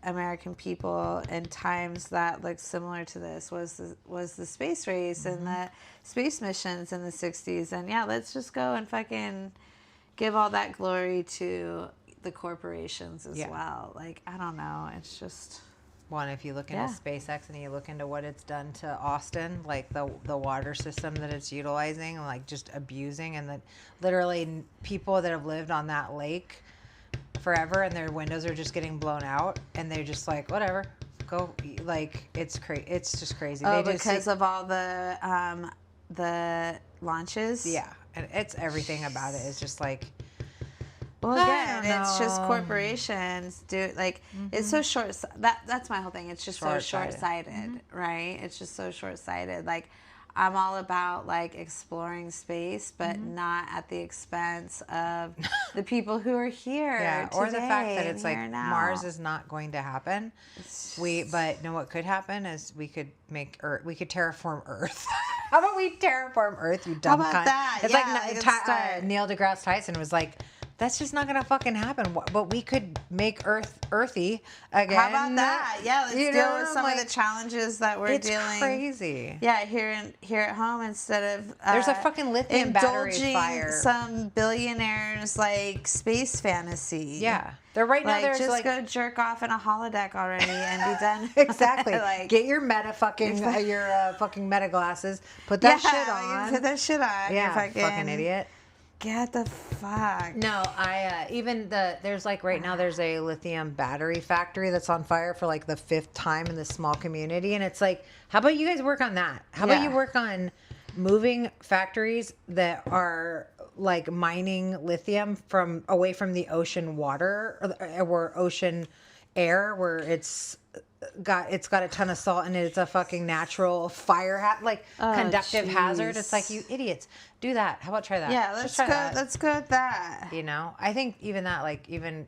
A: American people in times that looked similar to this was the space race and the space missions in the 60s. And let's just go and fucking give all that glory to the corporations as well. Like, I don't know. It's just...
B: One, if you look into SpaceX and you look into what it's done to Austin, like the water system that it's utilizing, like just abusing, and that literally people that have lived on that lake forever and their windows are just getting blown out and they're just like, whatever, go, like, it's crazy. It's just crazy.
A: Because of all the launches?
B: Yeah. And it's everything about it is just like,
A: well, again, it's just corporations it's so short. That's my whole thing. It's just so short-sighted, right? It's just so short-sighted. Like, I'm all about like exploring space, but not at the expense of the people who are here.
B: Yeah, or the fact that it's like
A: now.
B: Mars is not going to happen. But know what could happen is we could make Earth. We could terraform Earth. How about we terraform Earth? You dumb
A: How about
B: cunt.
A: that?
B: It's
A: Yeah,
B: like Neil deGrasse Tyson was like, that's just not gonna fucking happen. But we could make Earth earthy again.
A: How about that? Yeah, let's
B: You
A: deal
B: know,
A: with some
B: like,
A: of the challenges that we're
B: it's
A: dealing.
B: crazy.
A: Yeah, here at home instead of
B: There's a fucking lithium battery
A: indulging
B: fire.
A: some billionaires like space fantasy.
B: Yeah, they're right now.
A: Like
B: There's
A: just
B: like
A: go jerk off in a holodeck already and be done.
B: exactly.
A: Like,
B: get your fucking meta glasses. Put that shit
A: like,
B: on.
A: put that shit on.
B: Yeah,
A: you
B: fucking idiot.
A: Get the fuck.
B: No, there's like right now there's a lithium battery factory that's on fire for like the 5th time in this small community, and it's like, how about you guys work on that? How about you work on moving factories that are like mining lithium away from the ocean water or ocean air where it's got a ton of salt in it. It's a fucking natural fire conductive hazard. It's like, you idiots, do that. How about try that?
A: Yeah, let's go. Let's go with that.
B: You know, I think even that, like, even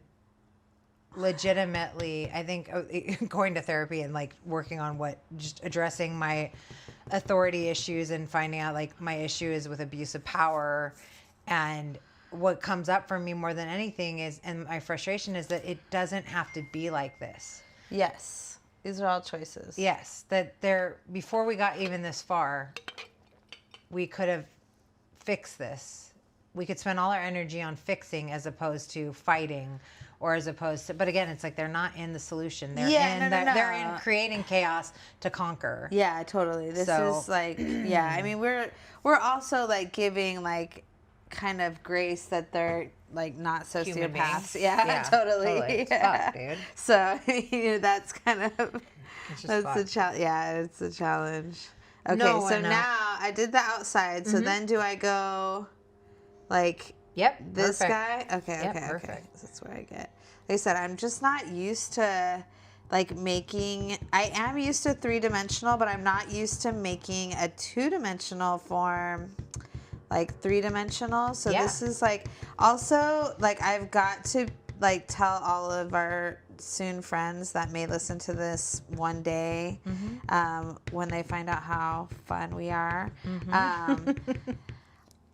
B: legitimately, I think going to therapy and like working on just addressing my authority issues and finding out like my issue is with abuse of power, and what comes up for me more than anything is, and my frustration is that it doesn't have to be like this.
A: Yes. These are all choices.
B: Yes, before we got even this far, we could have fixed this. We could spend all our energy on fixing as opposed to fighting, or as opposed to. But again, it's like they're not in the solution. They're they're in creating chaos to conquer.
A: Yeah, totally. This is like, yeah. I mean, we're also like giving like kind of grace that they're like not sociopaths. Yeah, totally. Yeah.
B: Fuck, dude.
A: So that's kind of
B: that's
A: a challenge. Yeah, it's a challenge. Okay, so now I did the outside. So then do I go like this
B: perfect.
A: guy? Okay,
B: Perfect.
A: That's where I get. Like I said, I'm just not used to like making. I am used to 3-dimensional, but I'm not used to making a 2-dimensional form. Like 3-dimensional. So this is like, also like I've got to like tell all of our soon friends that may listen to this one day, when they find out how fun we are.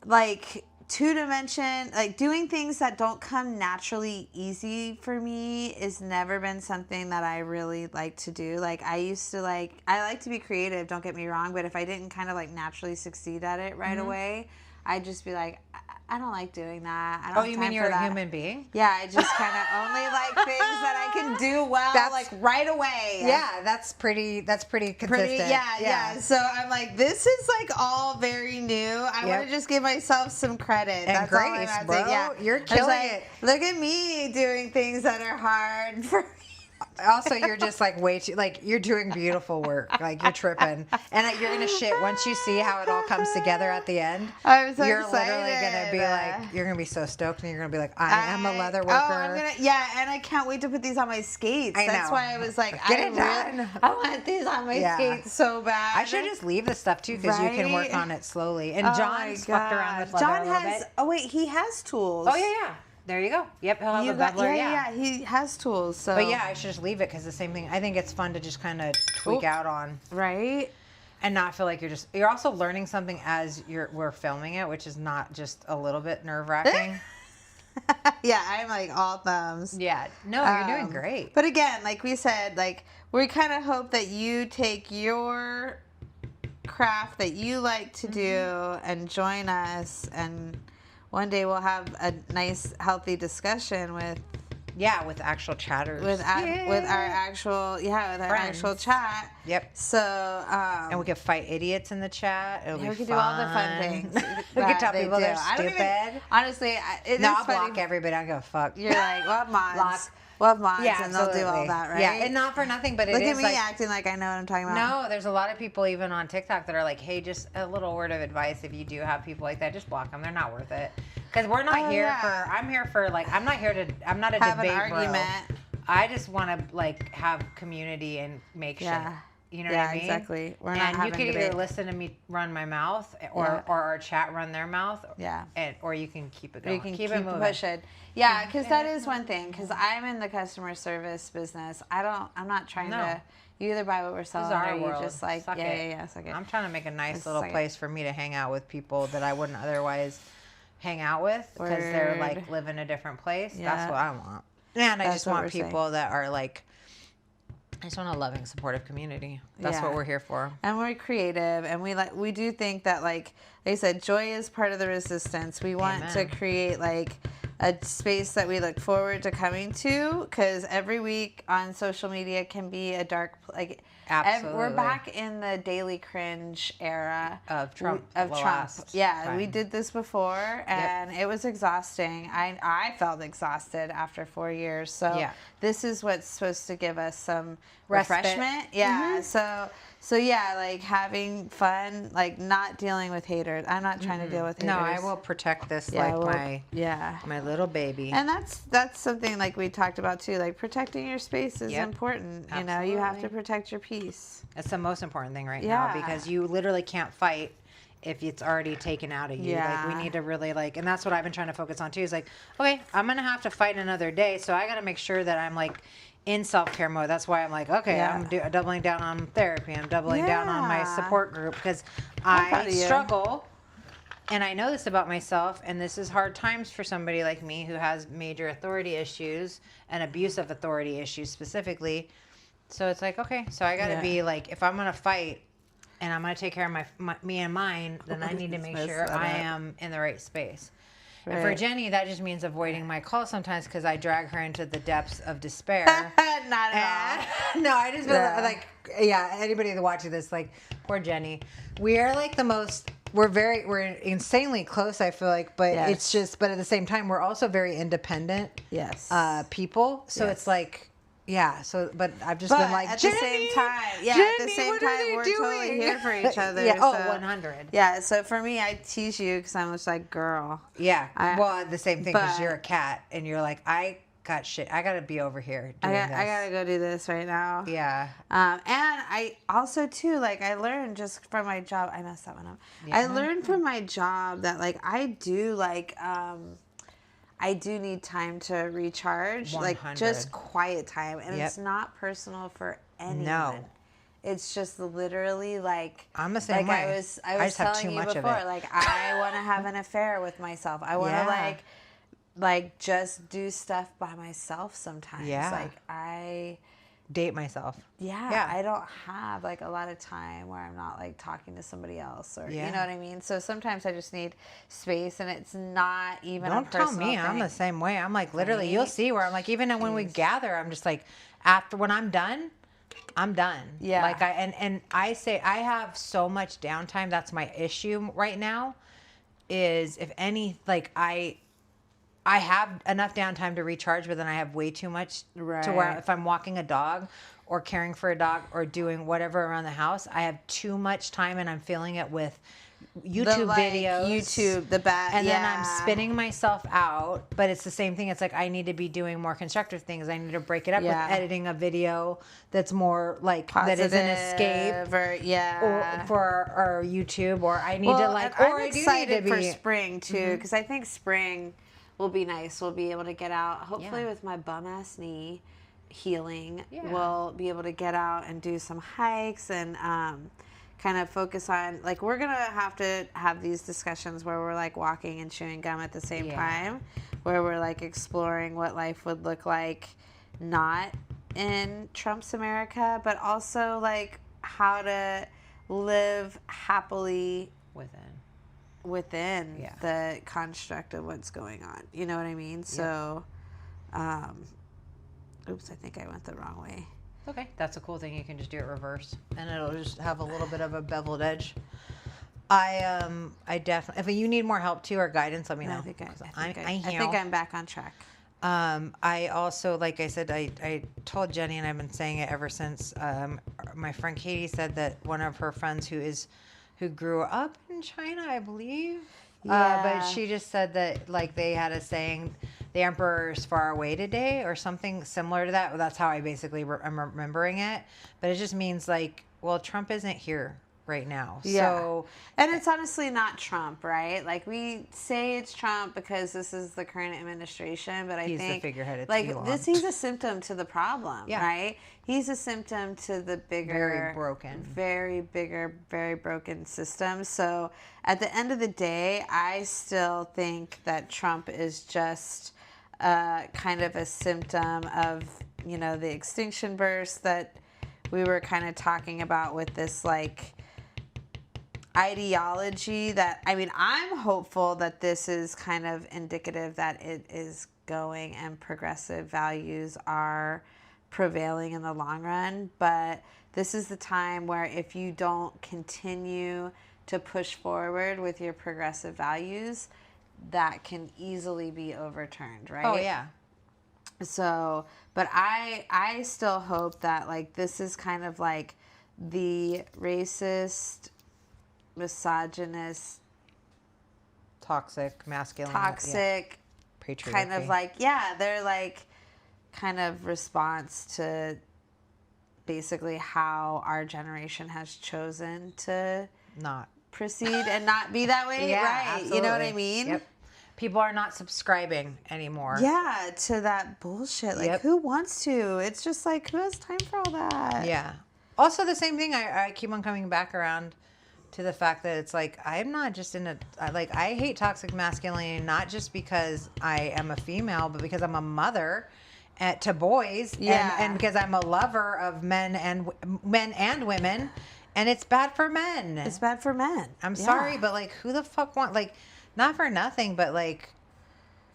A: Like 2-dimension, like doing things that don't come naturally easy for me has never been something that I really like to do. Like I like to be creative, don't get me wrong, but if I didn't kind of like naturally succeed at it right away, I'd just be like, I don't like doing that. I don't have
B: you
A: time
B: mean you're
A: for
B: a
A: that.
B: human being?
A: Yeah, I just kind of only like things that I can do well, like right away.
B: Yeah, that's pretty consistent.
A: Yeah. So I'm like, this is like all very new. I want to just give myself some credit.
B: And
A: that's
B: grace,
A: all I'm at.
B: bro.
A: Yeah.
B: You're killing it.
A: Look at me doing things that are hard for me.
B: Also, you're just like way too, like, you're doing beautiful work. Like, you're tripping. And you're going to shit once you see how it all comes together at the end.
A: I'm so
B: you're
A: excited.
B: Literally going to be like, you're going to be so stoked, and you're going to be like, I am a leather worker.
A: And I can't wait to put these on my skates. That's why I was like,
B: I
A: want these on my skates so bad.
B: I should just leave the stuff too, because you can work on it slowly. And John's fucked around with leather a little bit.
A: Oh wait, he has tools.
B: Oh yeah. There you go. Yep, he'll have a bubbler.
A: Yeah, he has tools. So,
B: but yeah, I should just leave it, because the same thing. I think it's fun to just kind of tweak out on,
A: right?
B: And not feel like you're also learning something as we're filming it, which is not just a little bit nerve-wracking.
A: Yeah, I'm like all thumbs.
B: Yeah, no, you're doing great.
A: But again, like we said, like we kind of hope that you take your craft that you like to do and join us, and one day we'll have a nice, healthy discussion with
B: actual chatters,
A: with our actual chat.
B: Yep.
A: So
B: and we could fight idiots in the chat. It'll be
A: we could
B: fun.
A: do all the fun things.
B: We could tell people they're stupid.
A: Honestly,
B: I'll block everybody. I don't give a fuck.
A: You're like, well, mods. We'll have mods, and they'll do all that, right?
B: Yeah, and not for nothing, but
A: Look at me acting like I know what I'm talking about.
B: No, there's a lot of people even on TikTok that are like, hey, just a little word of advice. If you do have people like that, just block them. They're not worth it. Because we're not I'm here for, like, I'm not a
A: have
B: debate
A: an argument.
B: bro. I just want to, like, have community and make shit. You know what I mean?
A: Exactly. We're not
B: and you
A: having
B: can
A: debate.
B: either listen to me run my mouth or our chat run their mouth.
A: Yeah.
B: Or you can keep it
A: Or you
B: going.
A: can
B: keep
A: keep
B: it moving.
A: pushing. Yeah, because that is one thing. Because I'm in the customer service business. I'm not trying to. You either buy what we're selling,
B: our
A: or you
B: world.
A: just like,
B: Suck it.
A: yeah, suck it.
B: I'm trying to make a nice
A: Just
B: little
A: suck it.
B: place for me to hang out with people that I wouldn't otherwise hang out with because they're like
A: Word.
B: live in a different place.
A: Yeah.
B: That's what I want. And I
A: That's
B: just
A: what
B: want
A: we're saying.
B: people that are like, I just want a loving, supportive community. That's what we're here for.
A: And we're creative, and we do think that, like I said, joy is part of the resistance. We want to create like a space that we look forward to coming to, because every week on social media can be a dark
B: Absolutely.
A: We're back in the daily cringe era
B: Of Trump.
A: Yeah, we did this before, and it was exhausting. I felt exhausted after 4 years. So this is what's supposed to give us some refreshment. Yeah. So yeah, like having fun, like not dealing with haters. I'm not trying to deal with haters.
B: No, I will protect this my little baby.
A: And that's something like we talked about too. Like protecting your space is important.
B: Absolutely.
A: You know, you have to protect your peace.
B: That's the most important thing right now, because you literally can't fight if it's already taken out of you.
A: Yeah.
B: Like we need to really and that's what I've been trying to focus on too, is like, okay, I'm going to have to fight another day. So I got to make sure that I'm like in self-care mode. That's why I'm like, okay, I'm doubling down on therapy. I'm doubling down on my support group, because I struggle. And I know this about myself, and this is hard times for somebody like me who has major authority issues and abuse of authority issues specifically. So it's like, okay, so I got to be like, if I'm going to fight and I'm going to take care of my me and mine, then I need to make sure I am in the right space. Right. And for Jenny, that just means avoiding my calls sometimes, because I drag her into the depths of despair.
A: Not at all.
B: No, I just feel like, anybody that watches this, like, poor Jenny. We are like we're insanely close, I feel like, but it's just, but at the same time, we're also very independent people. So it's like, but I've just been like,
A: at
B: Jenny,
A: the same time,
B: Jenny,
A: at the same time, we're totally here for each other.
B: Yeah,
A: so,
B: 100.
A: Yeah, so for me, I tease you because I'm just like, girl.
B: Yeah, well, the same thing, because you're a cat, and you're like, I got shit. I got to be over here doing this.
A: I got to go do this right now.
B: Yeah.
A: And I also, too, like, I learned just from my job. I messed that one up. Yeah. I learned from my job that, like, I do need time to recharge.
B: 100.
A: Like, just quiet time. And it's not personal for anyone. No. It's just literally like
B: I'm the same way.
A: I was telling you before, like I want to have an affair with myself. I want to like just do stuff by myself sometimes.
B: Yeah.
A: Like I
B: date myself.
A: Yeah. I don't have like a lot of time where I'm not like talking to somebody else, or you know what I mean? So sometimes I just need space, and it's not even
B: Don't
A: a personal
B: tell me.
A: thing.
B: I'm the same way. I'm like, literally, you'll see where I'm like, even when we gather, I'm just like, after when I'm done, I'm done.
A: Yeah.
B: Like I say I have so much downtime. That's my issue right now, is if any, like I have enough downtime to recharge, but then I have way too much to where if I'm walking a dog or caring for a dog or doing whatever around the house, I have too much time, and I'm filling it with YouTube videos. And then I'm spinning myself out, but it's the same thing. It's like I need to be doing more constructive things. I need to break it up with editing a video that's more like
A: positive,
B: that is an escape, or for our YouTube, or I need to like. Or
A: I'm excited for spring too, because I think spring will be nice. We'll be able to get out. Hopefully, with my bum ass knee healing, we'll be able to get out and do some hikes and kind of focus on, like, we're gonna have to have these discussions where we're like walking and chewing gum at the same time, where we're like exploring what life would look like not in Trump's America, but also like how to live happily within the construct of what's going on. You know what I mean? So oops, I think I went the wrong way.
B: Okay, that's a cool thing. You can just do it reverse, and it'll just have a little bit of a beveled edge. I definitely. If you need more help too or guidance, let me know.
A: I think I'm back on track.
B: I also, like I said, I told Jenny, and I've been saying it ever since. My friend Katie said that one of her friends who grew up in China, I believe. But she just said that like they had a saying, the emperor is far away today, or something similar to that. Well, that's how I basically I'm remembering it. But it just means like well, Trump isn't here right now.
A: Yeah.
B: So,
A: and it's honestly not Trump, right? Like, we say it's Trump because this is the current administration, but I
B: he's
A: think
B: the figurehead. It's
A: like
B: Elon.
A: he's a symptom to the problem,
B: Yeah.
A: right? He's a symptom to the
B: Very broken.
A: very broken system. So at the end of the day, I still think that Trump is just kind of a symptom of, you know, the extinction burst that we were kind of talking about with this, like, ideology that, I mean, I'm hopeful that this is kind of indicative that it is going and progressive values are prevailing in the long run. But this is the time where if you don't continue to push forward with your progressive values, that can easily be overturned, right?
B: Oh, yeah.
A: So, but I still hope that, like, this is kind of like the racist, misogynist,
B: Toxic, masculine.
A: toxic,
B: Patriarchy.
A: kind of like, yeah, they're like kind of response to basically how our generation has chosen to
B: Not.
A: proceed and not be that way,
B: Yeah,
A: right?
B: absolutely.
A: You know what I mean?
B: Yep. People are not subscribing anymore.
A: Yeah, to that bullshit. Like,
B: Yep.
A: who wants to? It's just like, who has time for all that?
B: Yeah. Also, the same thing. I keep on coming back around to the fact that it's like I'm not just I hate toxic masculinity, not just because I am a female, but because I'm a mother to boys,
A: Yeah.
B: and because I'm a lover of men and women, and it's bad for men.
A: It's bad for men.
B: I'm
A: Yeah.
B: sorry, but like, who the fuck not for nothing, but like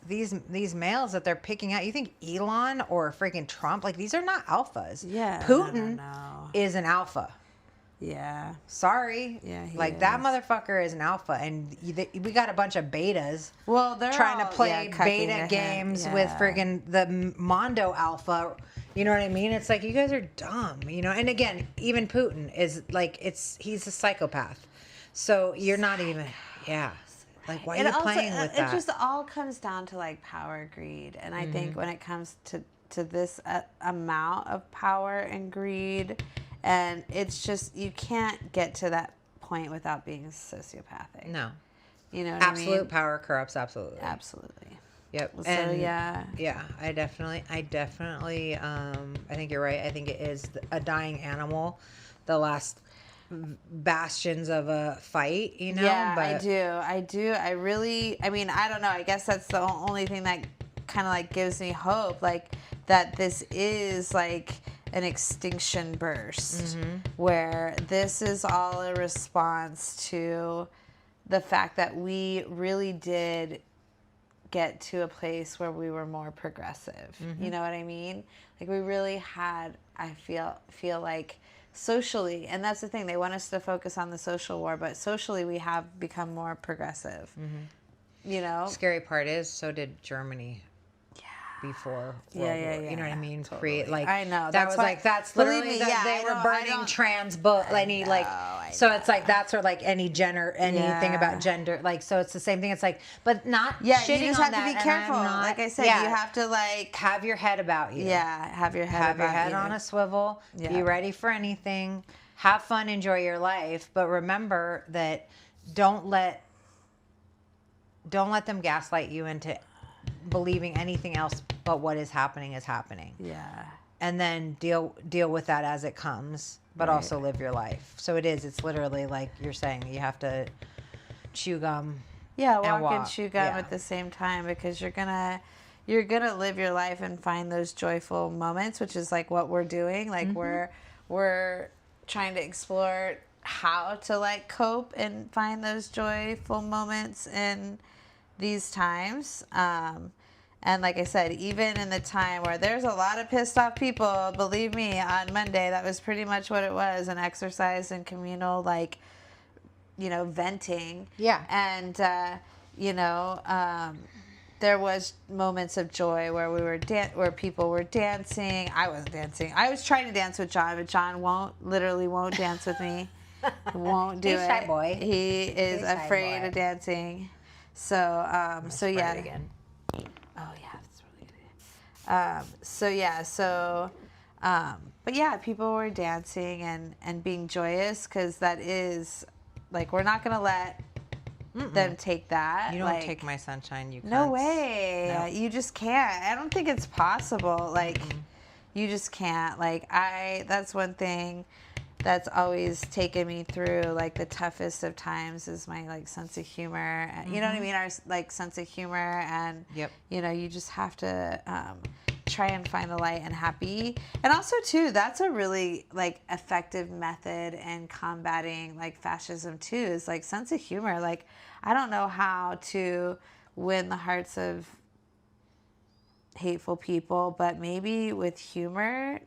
B: these males that they're picking out. You think Elon or freaking Trump, like, these are not alphas.
A: Yeah.
B: Putin
A: No.
B: is an alpha.
A: Yeah.
B: Sorry.
A: Yeah, he
B: like, that
A: is.
B: mother is an alpha, and we got a bunch of betas.
A: Well, they're
B: trying
A: all,
B: to play
A: cucking
B: beta
A: to him.
B: games
A: Yeah.
B: with friggin' the Mondo Alpha. You know what I mean? It's like, you guys are dumb, you know? And again, even Putin is like, he's a psychopath. So you're not even, yeah. Like, why are you playing with that?
A: It just all comes down to, like, power, greed. And I think when it comes to this amount of power and greed, and it's just, you can't get to that point without being sociopathic.
B: No.
A: You know what I mean?
B: Absolute power corrupts absolutely.
A: Absolutely.
B: Yep.
A: So, yeah.
B: Yeah, I definitely, I think you're right. I think it is a dying animal, the last bastions of a fight, you know?
A: Yeah,
B: but
A: I do. I really, I mean, I don't know. I guess that's the only thing that kind of, like, gives me hope, like, that this is like an extinction burst, where this is all a response to the fact that we really did get to a place where we were more progressive. You know what I mean? Like, we really had, I feel like, socially, and that's the thing, they want us to focus on the social war, but socially we have become more progressive. You know?
B: scary part is, so did Germany. Before World War, you know what I mean?
A: Totally.
B: Like,
A: I know.
B: That was
A: why-
B: like, that's
A: believe
B: literally
A: me,
B: that
A: yeah,
B: they
A: I
B: were
A: don't-
B: burning trans book, so it's like, that's where, like, anything
A: Yeah.
B: about gender, like, so it's the same thing. It's like, but not
A: Yeah,
B: shitting
A: you just
B: on
A: have to be
B: that, and
A: careful.
B: I'm not-
A: Like I said,
B: yeah,
A: you have to, like,
B: have your head about you.
A: yeah, have your head
B: On a swivel.
A: Yeah.
B: Be ready for anything. Have fun. Enjoy your life. But remember that don't let them gaslight you into believing anything else but what is happening is happening.
A: Yeah.
B: And then deal with that as it comes, but also live your life. So it's literally like you're saying, you have to chew gum.
A: Yeah,
B: and
A: walk and chew gum
B: yeah.
A: at the same time, because you're gonna live your life and find those joyful moments, which is like what we're doing. Like, we're trying to explore how to, like, cope and find those joyful moments in these times. And like I said, even in the time where there's a lot of pissed off people, believe me, on Monday, that was pretty much what it was, an exercise in communal, like, you know, venting.
B: Yeah.
A: And, you know, there was moments of joy where we were where people were dancing. I wasn't dancing. I was trying to dance with John, but John won't dance with me. Won't do
B: He's
A: it.
B: shy boy.
A: He is
B: He's shy
A: afraid
B: boy.
A: of dancing. So, so yeah.
B: Again.
A: Oh yeah, that's really good. So yeah, so But yeah, people were dancing and being joyous because that is like we're not gonna let them take that.
B: You don't
A: like,
B: take my sunshine, you
A: No
B: cunts.
A: way.
B: Nope.
A: You just can't. I don't think it's possible. Like, you just can't. Like, that's one thing that's always taken me through, like, the toughest of times is my, like, sense of humor. You know what I mean? Our, like, sense of humor. And,
B: Yep.
A: you know, you just have to try and find the light and happy. And also, too, that's a really, like, effective method in combating, like, fascism, too, is, like, sense of humor. Like, I don't know how to win the hearts of hateful people, but maybe with humor.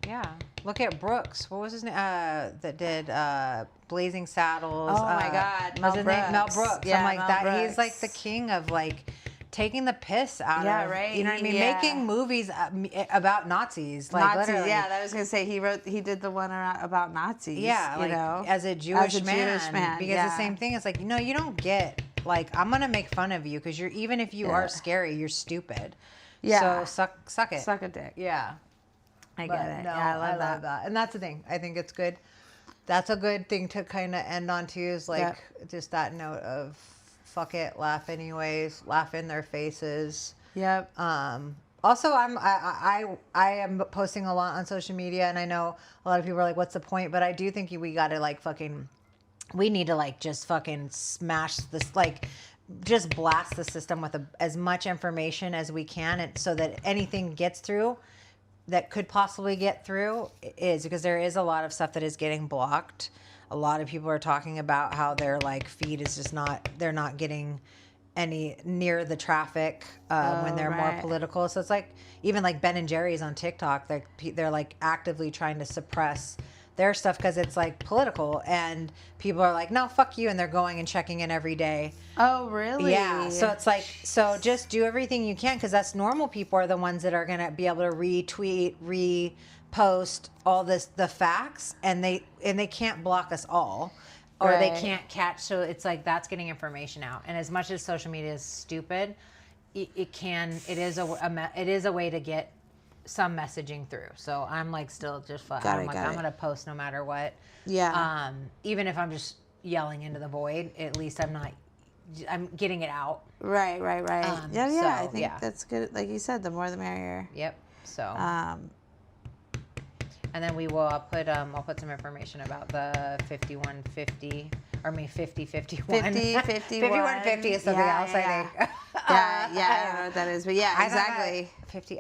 B: Yeah. Look at Brooks. What was his name? That did Blazing Saddles.
A: Oh my God,
B: What's his name? Mel Brooks.
A: Yeah,
B: I'm like
A: Mel
B: that.
A: Brooks.
B: He's like the king of like taking the piss out
A: Yeah,
B: of.
A: right.
B: You know what I mean?
A: Yeah.
B: Making movies about Nazis. Like
A: Nazis,
B: literally.
A: yeah, I was gonna say he did the one about Nazis.
B: Yeah,
A: you
B: like
A: know,
B: as a Jewish
A: Jewish man,
B: because
A: yeah.
B: the same thing is like, you know, you don't get like I'm gonna make fun of you because you're even if you are scary, you're stupid.
A: Yeah.
B: So suck it.
A: Suck a dick.
B: Yeah.
A: I
B: But
A: get it.
B: no,
A: Yeah, I love that.
B: And that's the thing. I think it's good. That's a good thing to kind of end on too. Is like just that note of fuck it, laugh anyways, laugh in their faces.
A: Yep.
B: Also, I am posting a lot on social media, and I know a lot of people are like, "What's the point?" But I do think we got to like fucking, we need to like just fucking smash this, like, just blast the system with as much information as we can, and so that anything gets through that could possibly get through is because there is a lot of stuff that is getting blocked. A lot of people are talking about how their like feed is just not, they're not getting any near the traffic when they're more political. So it's like even like Ben and Jerry's on TikTok, they're like actively trying to suppress their stuff because it's like political, and people are like, no, fuck you, and they're going and checking in every day.
A: Oh, really?
B: Yeah. So it's like, so just do everything you can, because that's normal people are the ones that are going to be able to retweet, repost all the facts, and they can't block us all, or they can't catch. So it's like that's getting information out. And as much as social media is stupid, it is a way to get some messaging through. So I'm like still just I'm gonna post no matter what.
A: Yeah.
B: Even if I'm just yelling into the void, at least I'm getting it out.
A: Right. Yeah.
B: So,
A: I think that's good. Like you said, the more the merrier.
B: Yep. So. And then I'll put some information about the 5150, or 5051. 5150 is something else, I think.
A: I don't know what that is, but yeah, exactly.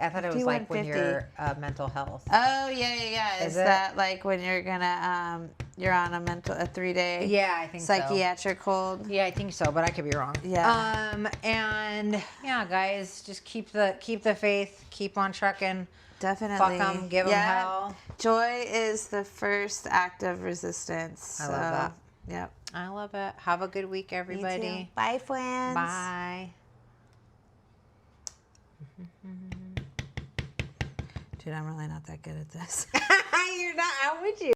B: I thought it was like when you're mental health.
A: Oh, yeah. Is that like when you're gonna, you're on a 3-day
B: I think
A: psychiatric hold?
B: Yeah, I think so, but I could be wrong.
A: Yeah.
B: And yeah, guys, just keep the faith, keep on trucking.
A: Definitely.
B: Fuck them, give them hell.
A: Joy is the first act of resistance.
B: I love that.
A: Yep.
B: I love it. Have a good week, everybody.
A: Me too. Bye, friends.
B: Bye.
A: Dude, I'm really not that good at this.
B: You're not. How would you?